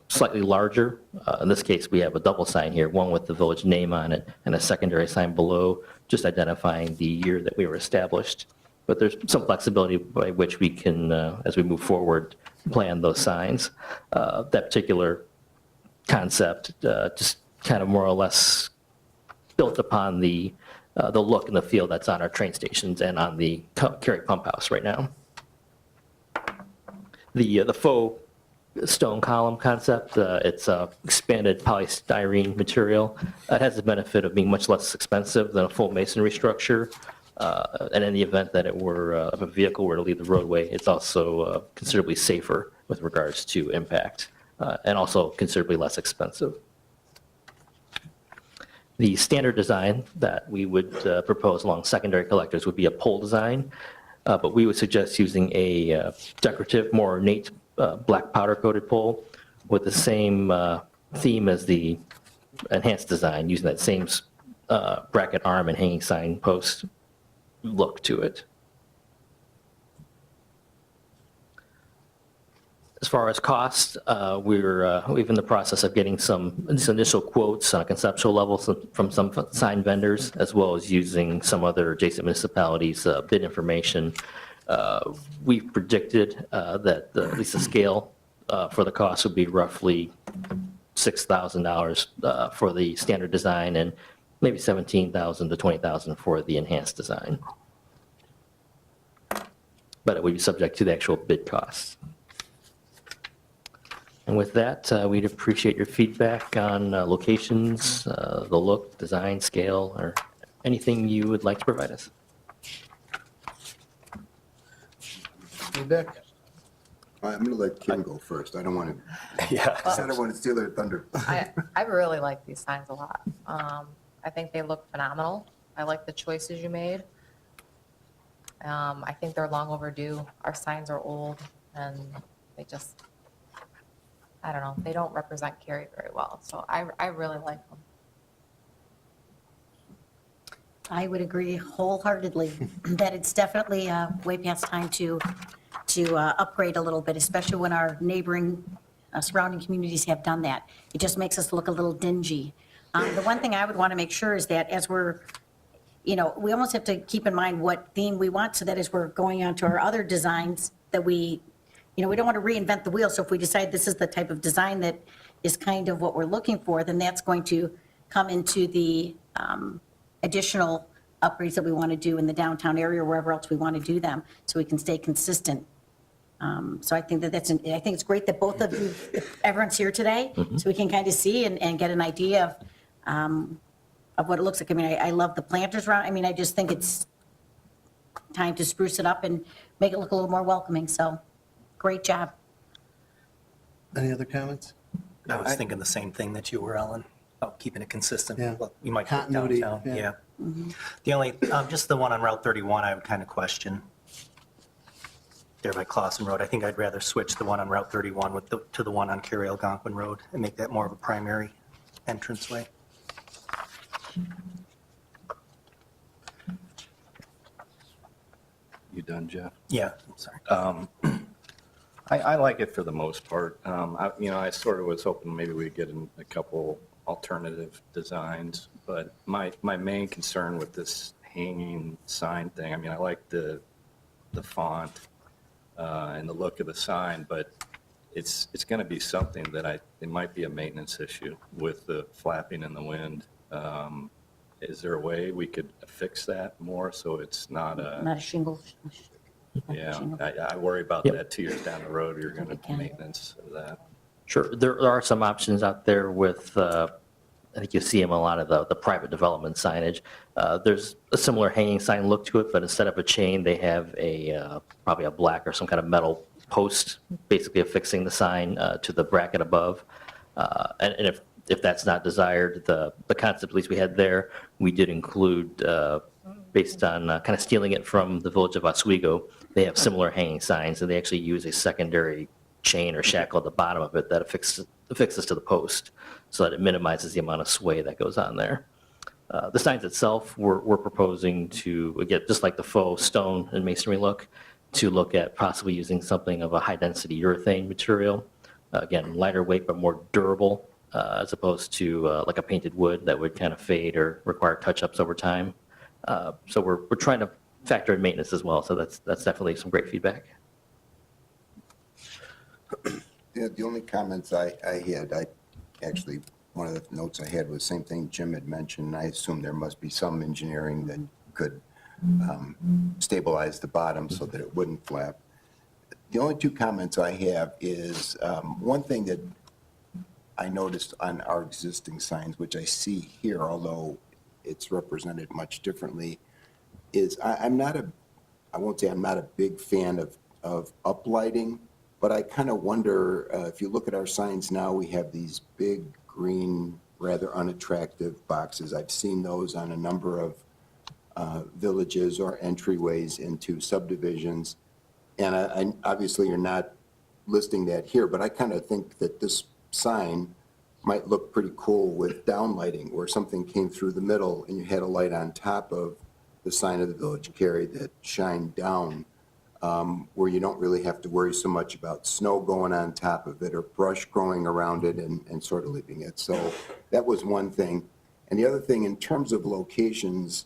slightly larger. In this case, we have a double sign here, one with the village name on it and a secondary sign below, just identifying the year that we were established. But there's some flexibility by which we can, as we move forward, plan those signs. That particular concept just kind of more or less built upon the look and the feel that's on our train stations and on the Cary Pump House right now. The faux stone column concept, it's a expanded polystyrene material. It has the benefit of being much less expensive than a full masonry structure, And in the event that it were, if a vehicle were to leave the roadway, it's also considerably safer with regards to impact, and also considerably less expensive. The standard design that we would propose along secondary collectors would be a pole design, but we would suggest using a decorative, more ornate black powder coated pole with the same theme as the enhanced design, using that same bracket arm and hanging sign post look to it. As far as cost, we're in the process of getting some initial quotes on a conceptual level from some sign vendors, as well as using some other adjacent municipalities' bid information. We've predicted that at least the scale for the cost would be roughly $6,000 for the standard design and maybe $17,000 to $20,000 for the enhanced design. But it would be subject to the actual bid costs. And with that, we'd appreciate your feedback on locations, the look, design, scale, or anything you would like to provide us. Feedback? I'm going to let Kim go first. I don't want to, Yeah. I don't want to steal her thunder. I really like these signs a lot. I think they look phenomenal. I like the choices you made. I think they're long overdue. Our signs are old and they just, I don't know, they don't represent Cary very well. So I really like them. I would agree wholeheartedly that it's definitely way past time to upgrade a little bit, especially when our neighboring surrounding communities have done that. It just makes us look a little dingy. The one thing I would want to make sure is that as we're, we almost have to keep in mind what theme we want, so that as we're going on to our other designs, that we don't want to reinvent the wheel. So if we decide this is the type of design that is kind of what we're looking for, then that's going to come into the additional upgrades that we want to do in the downtown area or wherever else we want to do them, so we can stay consistent. So I think I think it's great that both of you, everyone's here today, so we can kind of see and get an idea of what it looks like. I mean, I love the planters around. I mean, I just think it's time to spruce it up and make it look a little more welcoming. So great job. Any other comments? I was thinking the same thing that you were, Ellen, about keeping it consistent. Yeah. Well, you might put Continuity, downtown, yeah. yeah. The only, just the one on Route 31, I would kind of question. There by Clausen Road, I think I'd rather switch the one on Route 31 to the one on Cary Algonquin Road and make that more of a primary entranceway. You done, Jeff? Yeah, I'm sorry. I like it for the most part. I sort of was hoping maybe we'd get a couple alternative designs, but my main concern with this hanging sign thing, I mean, I like the font and the look of the sign, but it's going to be something that it might be a maintenance issue with the flapping in the wind. Is there a way we could fix that more so it's not Not a shingle. yeah, I worry about that 2 years down the road, you're going to maintenance of that. Sure, there are some options out there with, I think you see them a lot of the private development signage. There's a similar hanging sign look to it, but instead of a chain, they have probably a black or some kind of metal post, basically affixing the sign to the bracket above. And if that's not desired, the concept at least we had there, we did include, based on kind of stealing it from the village of Oswego, they have similar hanging signs, and they actually use a secondary chain or shackle at the bottom of it that affixes to the post, so that it minimizes the amount of sway that goes on there. The signs itself, we're proposing to, again, just like the faux stone and masonry look, to look at possibly using something of a high-density urethane material. Again, lighter weight but more durable, as opposed to like a painted wood that would kind of fade or require touch-ups over time. So we're trying to factor in maintenance as well, so that's definitely some great feedback. Yeah, the only comments I had, actually, one of the notes I had was the same thing Jim had mentioned. I assume there must be some engineering that could stabilize the bottom so that it wouldn't flap. The only two comments I have is one thing that I noticed on our existing signs, which I see here, although it's represented much differently, is I'm not I won't say I'm not a big fan of uplighting, but I kind of wonder, if you look at our signs now, we have these big green, rather unattractive boxes. I've seen those on a number of villages or entryways into subdivisions. And obviously you're not listing that here, but I kind of think that this sign might look pretty cool with downlighting, where something came through the middle and you had a light on top of the sign of the Village of Cary that shined down, where you don't really have to worry so much about snow going on top of it or brush growing around it and sort of leaving it. So that was one thing. And the other thing, in terms of locations,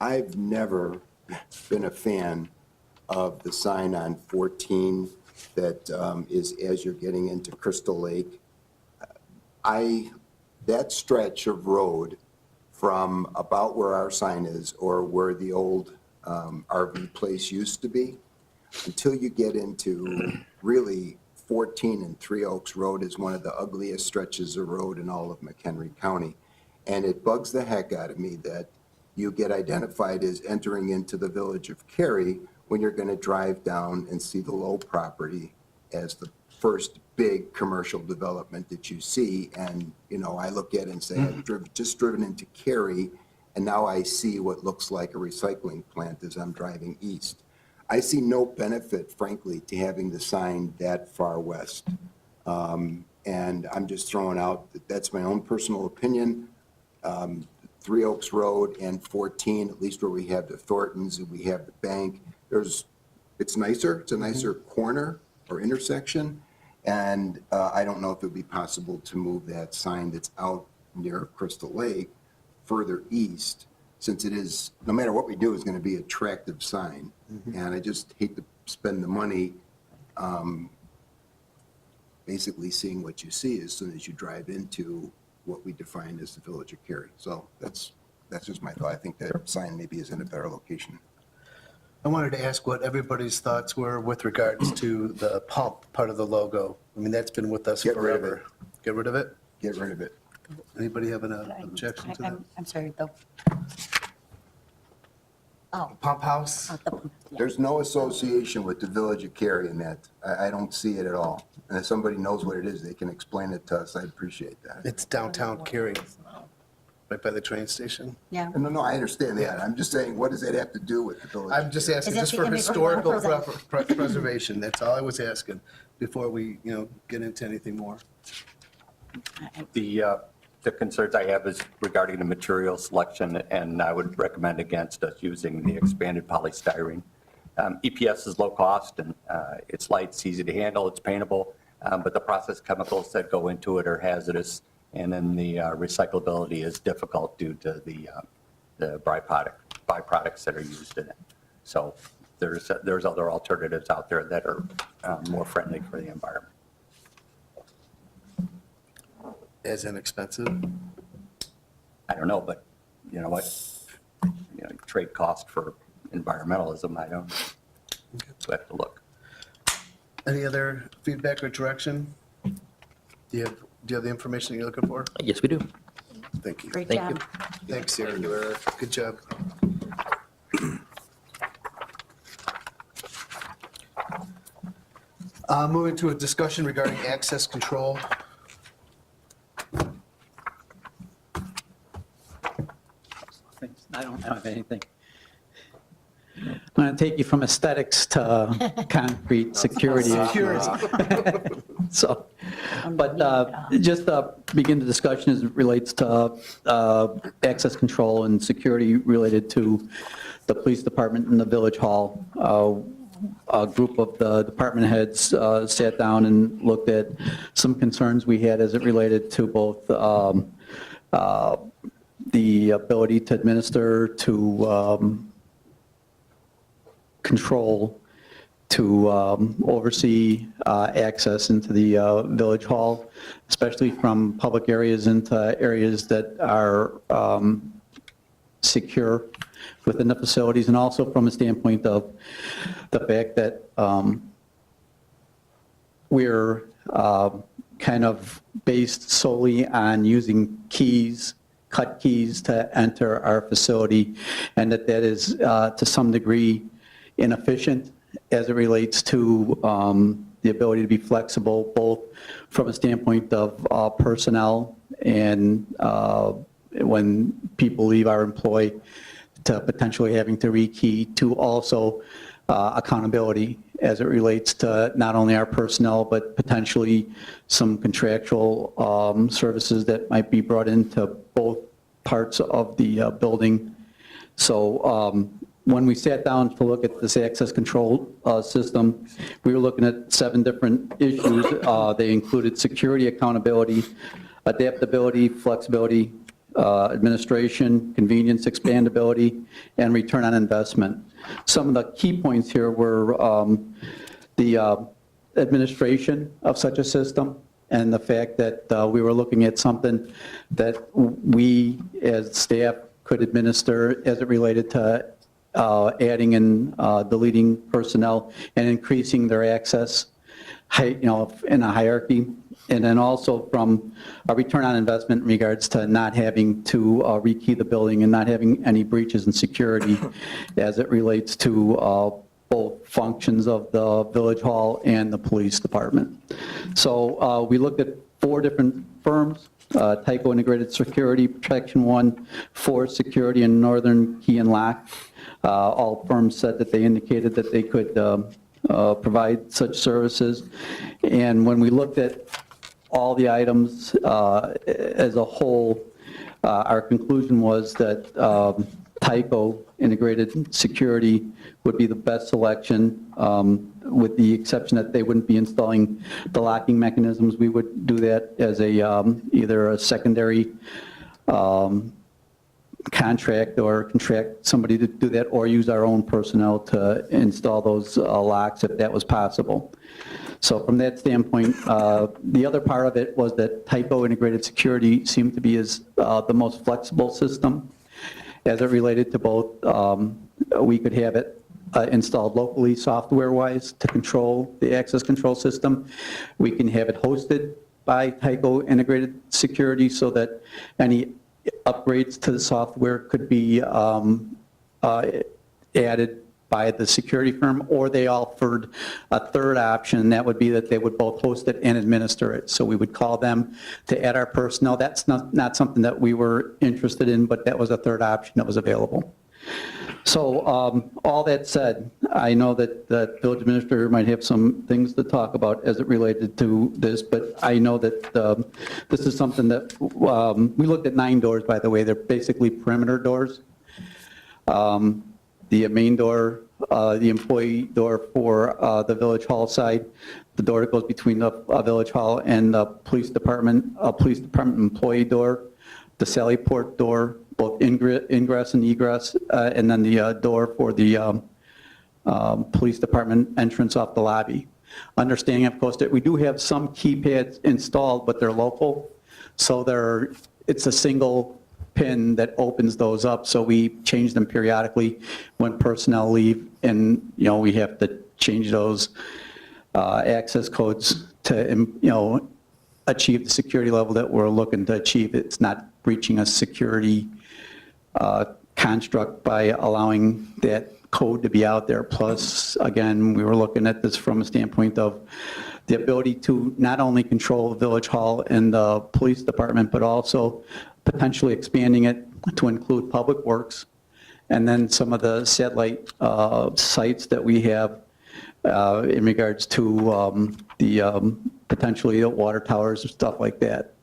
I've never been a fan of the sign on 14 that is as you're getting into Crystal Lake. That stretch of road from about where our sign is or where the old RV place used to be, until you get into really 14 and Three Oaks Road is one of the ugliest stretches of road in all of McHenry County. And it bugs the heck out of me that you get identified as entering into the Village of Cary when you're going to drive down and see the Low property as the first big commercial development that you see. And, you know, I look at it and say, I've just driven into Cary, and now I see what looks like a recycling plant as I'm driving east. I see no benefit, frankly, to having the sign that far west. And I'm just throwing out that that's my own personal opinion. Three Oaks Road and 14, at least where we have the Thorntons and we have the bank, it's nicer. It's a nicer corner or intersection. And I don't know if it would be possible to move that sign that's out near Crystal Lake further east, since it is, no matter what we do, is going to be an attractive sign. And I just hate to spend the money basically seeing what you see as soon as you drive into what we define as the Village of Cary. So that's just my thought. I think that sign maybe is in a better location. I wanted to ask what everybody's thoughts were with regards to the pump part of the logo. I mean, that's been with us Get rid of forever. Get rid of it? Get rid of it. Anybody have an objection to that? I'm sorry, though. Oh, Pump house? the pump, yeah. There's no association with the Village of Cary in that. I don't see it at all. And if somebody knows what it is, they can explain it to us. I'd appreciate that. It's downtown Cary, right by the train station. Yeah. No, I understand that. I'm just saying, what does that have to do with the Village? I'm just asking, Is that just the for image you historical wanna present? preservation. That's all I was asking before we, get into anything more. The concerns I have is regarding the material selection, and I would recommend against us using the expanded polystyrene. EPS is low cost, and it's light, it's easy to handle, it's paintable, but the process chemicals that go into it are hazardous, and then the recyclability is difficult due to the byproducts that are used in it. So there's other alternatives out there that are more friendly for the environment. As inexpensive? I don't know, but you know what? Trade cost for environmentalism, I don't, so I have to look. Any other feedback or direction? Do you have the information you're looking for? Yes, we do. Thank you. Great Thank job. Thanks, Sarah. Good job. Moving to a discussion regarding access control. Thanks. I don't have anything. I'm going to take you from aesthetics to concrete security issues. So, but just begin the discussion as it relates to access control and security related to the police department and the village hall. A group of the department heads sat down and looked at some concerns we had as it related to both the ability to administer, to control, to oversee access into the village hall, especially from public areas into areas that are secure within the facilities, and also from a standpoint of the fact that we're kind of based solely on using keys cut keys to enter our facility, and that is to some degree inefficient as it relates to the ability to be flexible, both from a standpoint of personnel and when people leave our employ, to potentially having to rekey, to also accountability as it relates to not only our personnel, but potentially some contractual services that might be brought into both parts of the building. So when we sat down to look at this access control system, we were looking at 7 different issues. They included security, accountability, adaptability, flexibility, administration, convenience, expandability, and return on investment. Some of the key points here were the administration of such a system, and the fact that we were looking at something that we as staff could administer as it related to adding and deleting personnel and increasing their access, in a hierarchy. And then also from a return on investment in regards to not having to rekey the building and not having any breaches in security as it relates to both functions of the Village Hall and the police department. So we looked at 4 different firms, Tyco Integrated Security, Protection One, Force Security, and Northern Key and Lock. All firms said that they indicated that they could provide such services. And when we looked at all the items as a whole, our conclusion was that Tyco Integrated Security would be the best selection, with the exception that they wouldn't be installing the locking mechanisms. We would do that as a either a secondary contract or contract somebody to do that, or use our own personnel to install those locks if that was possible. So from that standpoint, the other part of it was that Tyco Integrated Security seemed to be the most flexible system as it related to both. We could have it installed locally software-wise to control the access control system. We can have it hosted by Tyco Integrated Security so that any upgrades to the software could be added by the security firm, or they offered a third option, and that would be that they would both host it and administer it. So we would call them to add our personnel. That's not something that we were interested in, but that was a third option that was available. So all that said, I know that the village administrator might have some things to talk about as it related to this, but I know that this is something that, we looked at 9 doors, by the way. They're basically perimeter doors. The main door, the employee door for the Village Hall side, the door that goes between the Village Hall and the police department employee door, the Sally Port door, both ingress and egress, and then the door for the police department entrance off the lobby. Understanding, of course, that we do have some keypads installed, but they're local, so it's a single pin that opens those up, so we change them periodically when personnel leave, and we have to change those access codes to achieve the security level that we're looking to achieve. It's not breaching a security construct by allowing that code to be out there. Plus, again, we were looking at this from a standpoint of the ability to not only control the Village Hall and the police department, but also potentially expanding it to include Public Works, and then some of the satellite sites that we have in regards to the potentially the water towers and stuff like that.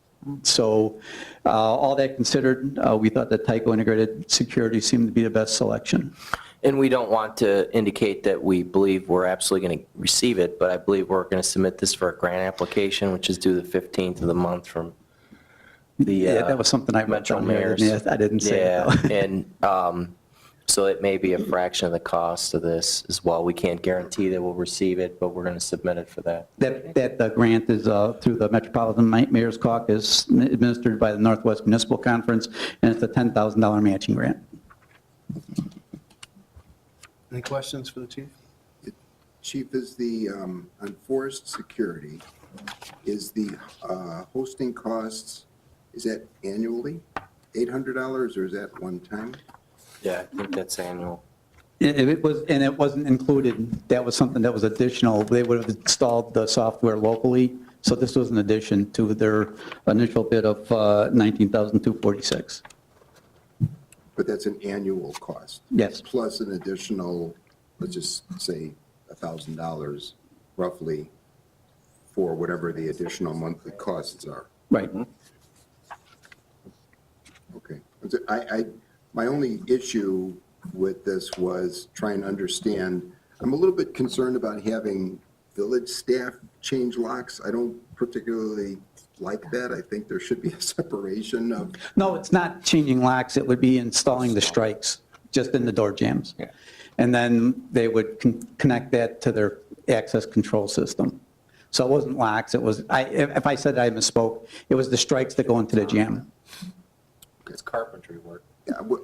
So all that considered, we thought that Tyco Integrated Security seemed to be the best selection. And we don't want to indicate that we believe we're absolutely going to receive it, but I believe we're going to submit this for a grant application, which is due the 15th of the month from the Yeah, that was something I wrote Metro down there. Mayors. I didn't say it, though. Yeah, and so it may be a fraction of the cost of this as well. We can't guarantee that we'll receive it, but we're going to submit it for that. That grant is through the Metropolitan Mayor's Caucus, administered by the Northwest Municipal Conference, and it's a $10,000 matching grant. Any questions for the chief? Chief, is the, on forest security, is the hosting costs, is that annually? $800 or is that one time? Yeah, I think that's annual. It was, and it wasn't included, that was something that was additional. They would have installed the software locally, so this was an addition to their initial bid of $19,246. But that's an annual cost. Yes. Plus an additional, let's just say $1,000 roughly for whatever the additional monthly costs are. Right. Okay. My only issue with this was trying to understand, I'm a little bit concerned about having village staff change locks. I don't particularly like that. I think there should be a separation of, No, it's not changing locks, it would be installing the strikes, just in the door jams. Yeah. And then they would connect that to their access control system. So it wasn't locks, it was, if I said I misspoke, it was the strikes that go into the jam. It's carpentry work.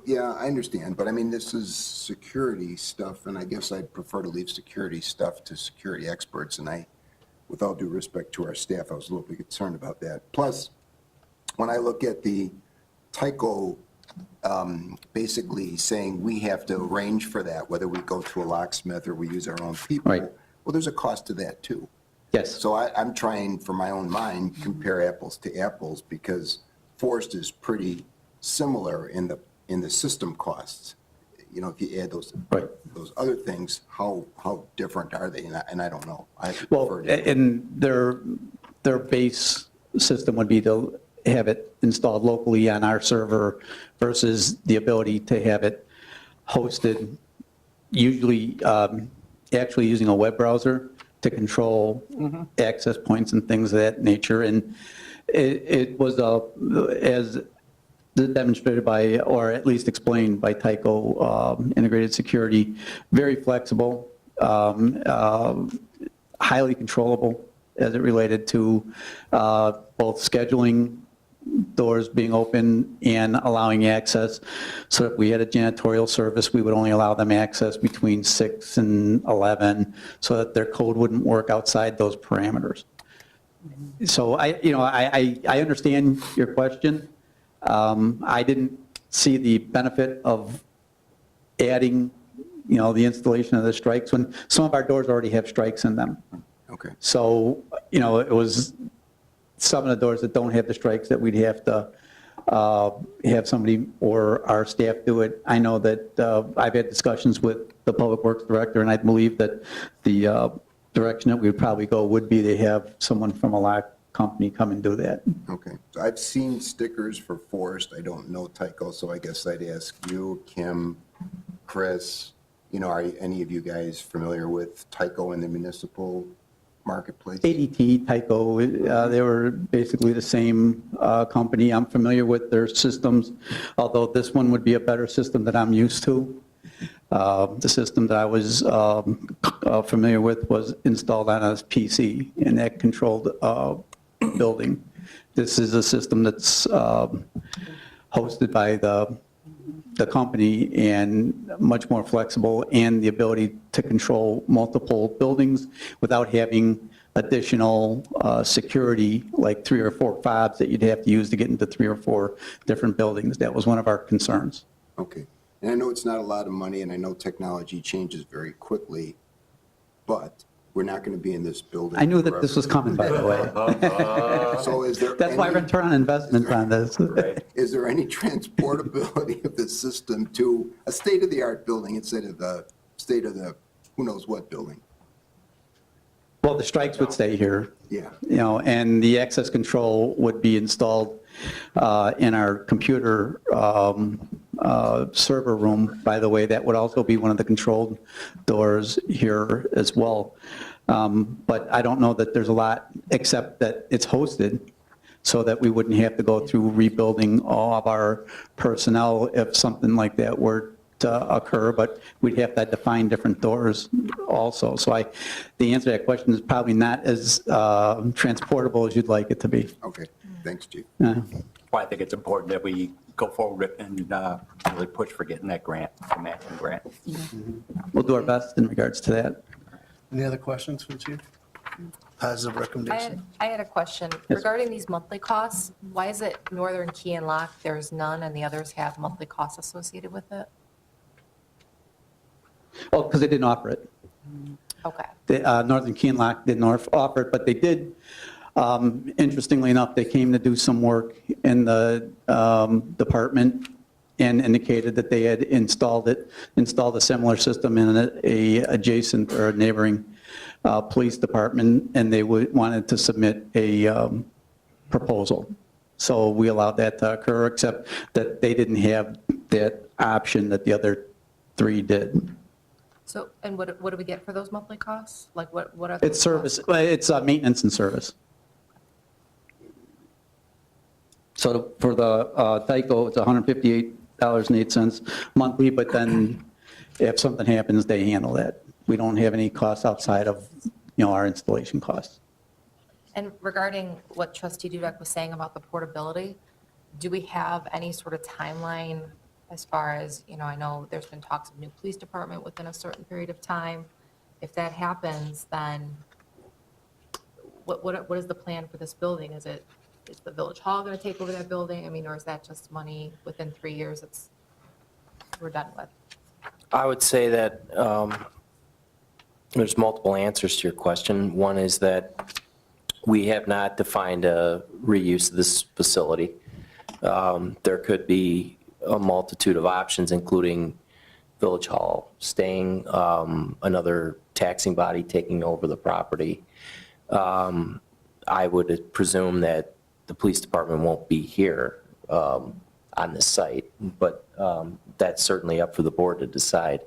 yeah, I understand, but I mean, this is security stuff, and I guess I'd prefer to leave security stuff to security experts, and with all due respect to our staff, I was a little bit concerned about that. Plus, when I look at the Tyco basically saying we have to arrange for that, whether we go to a locksmith or we use our own people, Right. well, there's a cost to that too. Yes. So I'm trying, for my own mind, compare apples to apples, because Forest is pretty similar in the system costs. You know, if you add those Right. those other things, how different are they? And I don't know. I Well, prefer to- and their base system would be to have it installed locally on our server versus the ability to have it hosted, usually actually using a web browser to control access points and things of that nature. And it was, as demonstrated by, or at least explained by Tyco Integrated Security, very flexible, highly controllable as it related to both scheduling doors being open and allowing access. So if we had a janitorial service, we would only allow them access between 6 and 11 so that their code wouldn't work outside those parameters. So I understand your question. I didn't see the benefit of adding, the installation of the strikes when some of our doors already have strikes in them. Okay. So, it was some of the doors that don't have the strikes that we'd have to have somebody or our staff do it. I know that I've had discussions with the Public Works Director, and I believe that the direction that we would probably go would be to have someone from a lock company come and do that. Okay. So I've seen stickers for Forest. I don't know Tyco, so I guess I'd ask you, Kim, Chris, are any of you guys familiar with Tyco in the municipal marketplace? ADT, Tyco, they were basically the same company. I'm familiar with their systems, although this one would be a better system that I'm used to. The system that I was familiar with was installed on a PC, and that controlled building. This is a system that's hosted by the company and much more flexible, and the ability to control multiple buildings without having additional security, like 3 or 4 fobs that you'd have to use to get into 3 or 4 different buildings. That was one of our concerns. Okay. And I know it's not a lot of money, and I know technology changes very quickly, but we're not going to be in this building. I knew that this was coming, by the way. So is there That's why any- return on investment on this. Is there any transportability of this system to a state-of-the-art building instead of the state of the who knows what building? Well, the strikes would stay here. Yeah. And the access control would be installed in our computer server room. By the way, that would also be one of the controlled doors here as well. But I don't know that there's a lot, except that it's hosted, so that we wouldn't have to go through rebuilding all of our personnel if something like that were to occur, but we'd have to define different doors also. So the answer to that question is probably not as transportable as you'd like it to be. Okay, thanks, Chief. Well, I think it's important that we go forward and really push for getting that grant, the matching grant. We'll do our best in regards to that. Any other questions for the chief? Positive recommendation. I had a question regarding these monthly costs. Why is it Northern Key and Lock, there's none, and the others have monthly costs associated with it? Oh, because they didn't offer it. Okay. Northern Key and Lock didn't offer it, but they did, interestingly enough, they came to do some work in the department and indicated that they had installed a similar system in a adjacent or neighboring police department, and they wanted to submit a proposal. So we allowed that to occur, except that they didn't have that option that the other three did. So, and what do we get for those monthly costs? Like what are? the It's service, costs? it's maintenance and service. So for the Tyco, it's $158.08 monthly, but then if something happens, they handle that. We don't have any costs outside of, our installation costs. And regarding what Trustee Dudek was saying about the portability, do we have any sort of timeline as far as, I know there's been talks of new police department within a certain period of time. If that happens, then what is the plan for this building? Is the village hall going to take over that building? I mean, or is that just money within 3 years we're done with? I would say that there's multiple answers to your question. One is that we have not defined a reuse of this facility. There could be a multitude of options, including Village Hall staying, another taxing body taking over the property. I would presume that the police department won't be here on this site, but that's certainly up for the board to decide.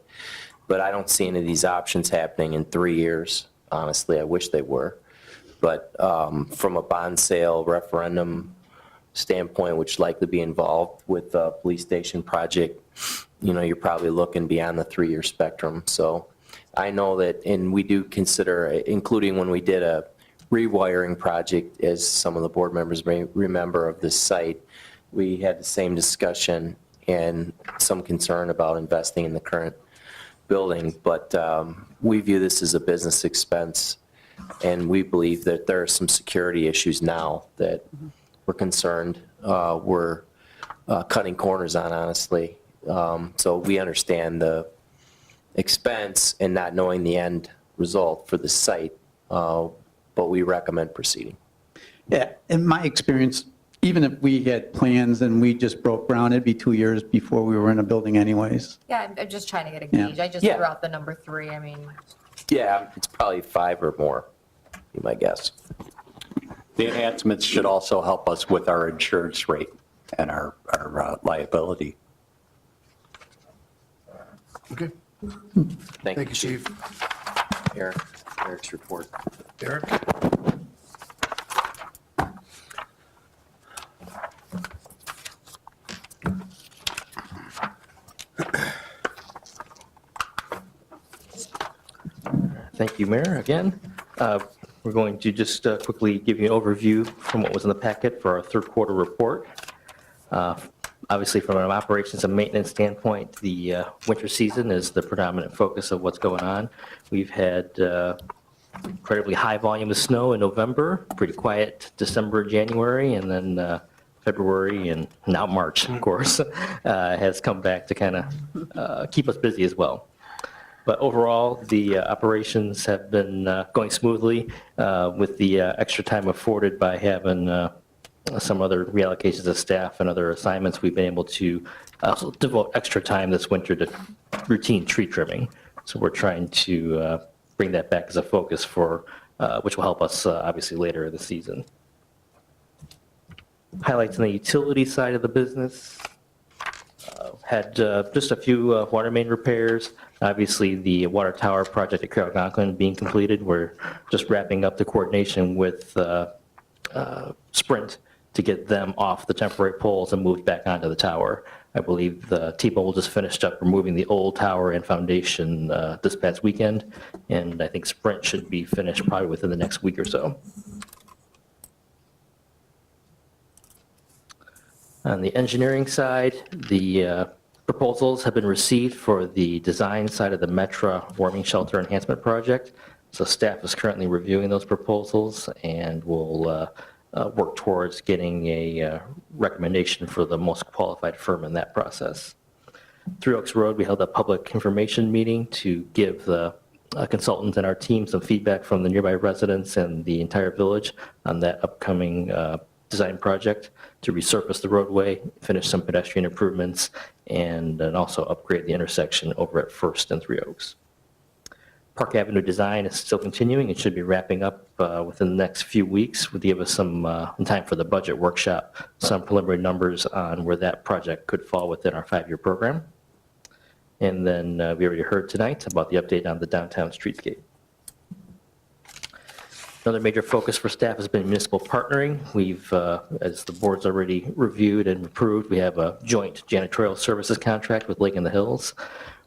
But I don't see any of these options happening in 3 years. Honestly, I wish they were. But from a bond sale referendum standpoint, which likely be involved with the police station project, you're probably looking beyond the 3-year spectrum. So I know that, and we do consider, including when we did a rewiring project, as some of the board members may remember of this site, we had the same discussion and some concern about investing in the current building. But we view this as a business expense, and we believe that there are some security issues now that we're concerned we're cutting corners on, honestly. So we understand the expense and not knowing the end result for the site, but we recommend proceeding. Yeah, in my experience, even if we had plans and we just broke ground, it'd be 2 years before we were in a building anyways. Yeah, I'm just trying to get a Yeah. gauge. I just Yeah. threw out the number 3. I mean, Yeah, it's probably 5 or more, be my guess. The enhancements should also help us with our insurance rate and our liability. Okay. Thank Thank you, Chief. Eric's report. Eric? Thank you, Mayor, again. We're going to just quickly give you an overview from what was in the packet for our third quarter report. Obviously, from an operations and maintenance standpoint, the winter season is the predominant focus of what's going on. We've had incredibly high volume of snow in November, pretty quiet December, January, and then February and now March, of course, has come back to kind of keep us busy as well. But overall, the operations have been going smoothly with the extra time afforded by having some other reallocations of staff and other assignments. We've been able to also devote extra time this winter to routine tree trimming. So we're trying to bring that back as a focus for, which will help us obviously later in the season. Highlights on the utility side of the business. Had just a few water main repairs. Obviously, the water tower project at Carroll Algonquin being completed. We're just wrapping up the coordination with Sprint to get them off the temporary poles and moved back onto the tower. I believe the T-Mobile just finished up removing the old tower and foundation this past weekend, and I think Sprint should be finished probably within the next week or so. On the engineering side, the proposals have been received for the design side of the Metra warming shelter enhancement project. So staff is currently reviewing those proposals and will work towards getting a recommendation for the most qualified firm in that process. Three Oaks Road, we held a public information meeting to give the consultants and our team some feedback from the nearby residents and the entire village on that upcoming design project to resurface the roadway, finish some pedestrian improvements, and then also upgrade the intersection over at First and Three Oaks. Park Avenue design is still continuing. It should be wrapping up within the next few weeks. We'll give us some time for the budget workshop, some preliminary numbers on where that project could fall within our 5-year program. And then we already heard tonight about the update on the downtown streetscape. Another major focus for staff has been municipal partnering. We've, as the board's already reviewed and approved, we have a joint janitorial services contract with Lake in the Hills.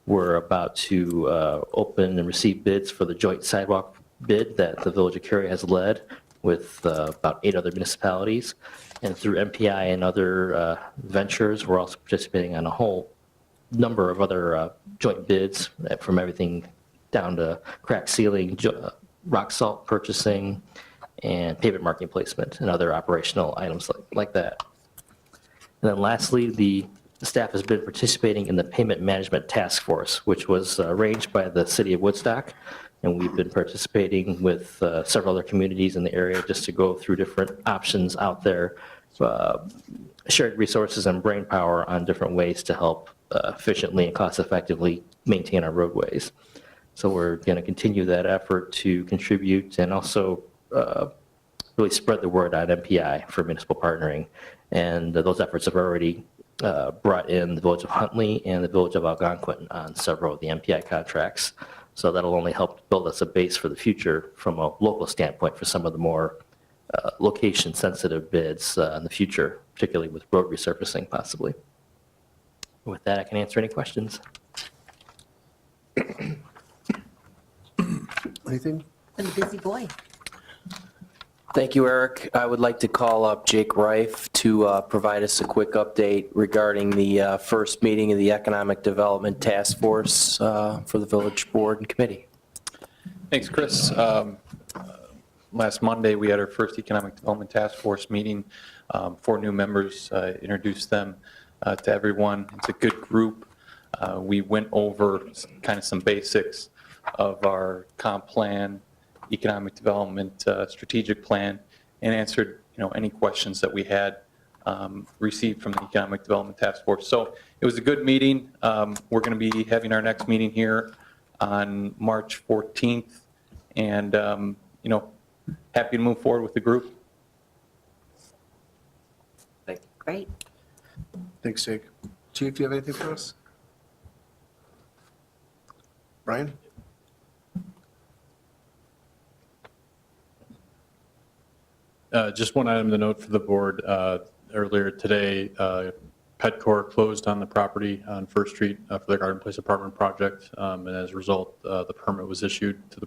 We're about to open and receive bids for the joint sidewalk bid that the Village of Cary has led with about 8 other municipalities. And through MPI and other ventures, we're also participating on a whole number of other joint bids from everything down to crack sealing, rock salt purchasing, and pavement marking placement and other operational items like that. And then lastly, the staff has been participating in the Payment Management Task Force, which was arranged by the City of Woodstock. And we've been participating with several other communities in the area just to go through different options out there, shared resources and brain power on different ways to help efficiently and cost effectively maintain our roadways. So we're going to continue that effort to contribute and also really spread the word on MPI for municipal partnering. And those efforts have already brought in the Village of Huntley and the Village of Algonquin on several of the MPI contracts. So that'll only help build us a base for the future from a local standpoint for some of the more location-sensitive bids in the future, particularly with road resurfacing possibly. With that, I can answer any questions. Anything? Been a busy boy. Thank you, Eric. I would like to call up Jake Reif to provide us a quick update regarding the first meeting of the Economic Development Task Force for the Village Board and Committee. Thanks, Chris. Last Monday, we had our first Economic Development Task Force meeting. 4 new members, introduced them to everyone. It's a good group. We went over kind of some basics of our comp plan, economic development strategic plan, and answered any questions that we had received from the Economic Development Task Force. So it was a good meeting. We're going to be having our next meeting here on March 14th, and happy to move forward with the group. Great. Thanks, Jake. Chief, do you have anything for us? Brian? Just one item to note for the board. Earlier today, Petcor closed on the property on First Street for their Garden Place apartment project. And as a result, the permit was issued to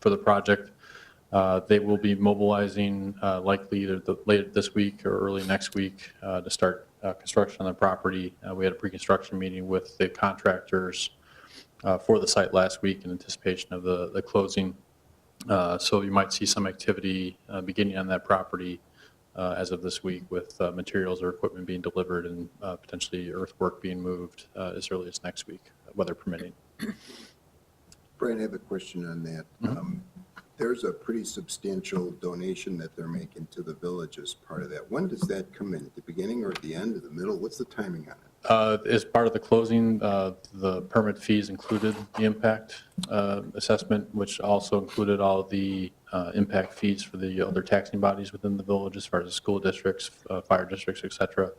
for the project. They will be mobilizing likely either later this week or early next week to start construction on the property. We had a pre-construction meeting with the contractors for the site last week in anticipation of the closing. So you might see some activity beginning on that property as of this week with materials or equipment being delivered and potentially earthwork being moved as early as next week, weather permitting. Brian, I have a question on that. There's a pretty substantial donation that they're making to the village as part of that. When does that come in? At the beginning or at the end, or the middle? What's the timing on it? As part of the closing, the permit fees included the impact assessment, which also included all the impact fees for the other taxing bodies within the village as far as the school districts, fire districts, et cetera.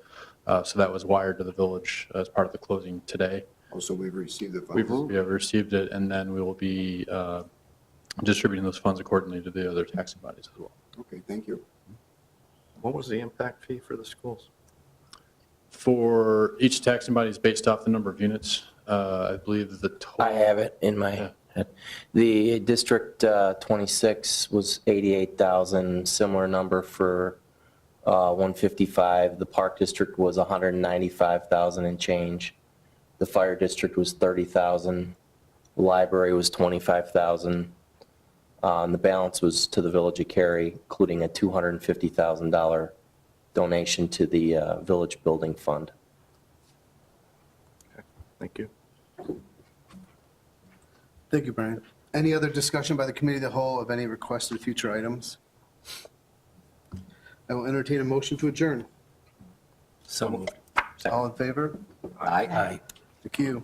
So that was wired to the village as part of the closing today. Also, we've received the funds. We have received it, and then we will be distributing those funds accordingly to the other taxing bodies as well. Okay, thank you. What was the impact fee for the schools? For each taxing body is based off the number of units. I believe the total. I have it in my head. The District 26 was 88,000, similar number for 155. The Park District was 195,000 and change. The Fire District was 30,000. The library was 25,000. And the balance was to the Village of Cary, including a $250,000 donation to the Village Building Fund. Thank you. Thank you, Brian. Any other discussion by the committee of the whole of any requested future items? I will entertain a motion to adjourn. So moved. All in favor? Aye. Thank you.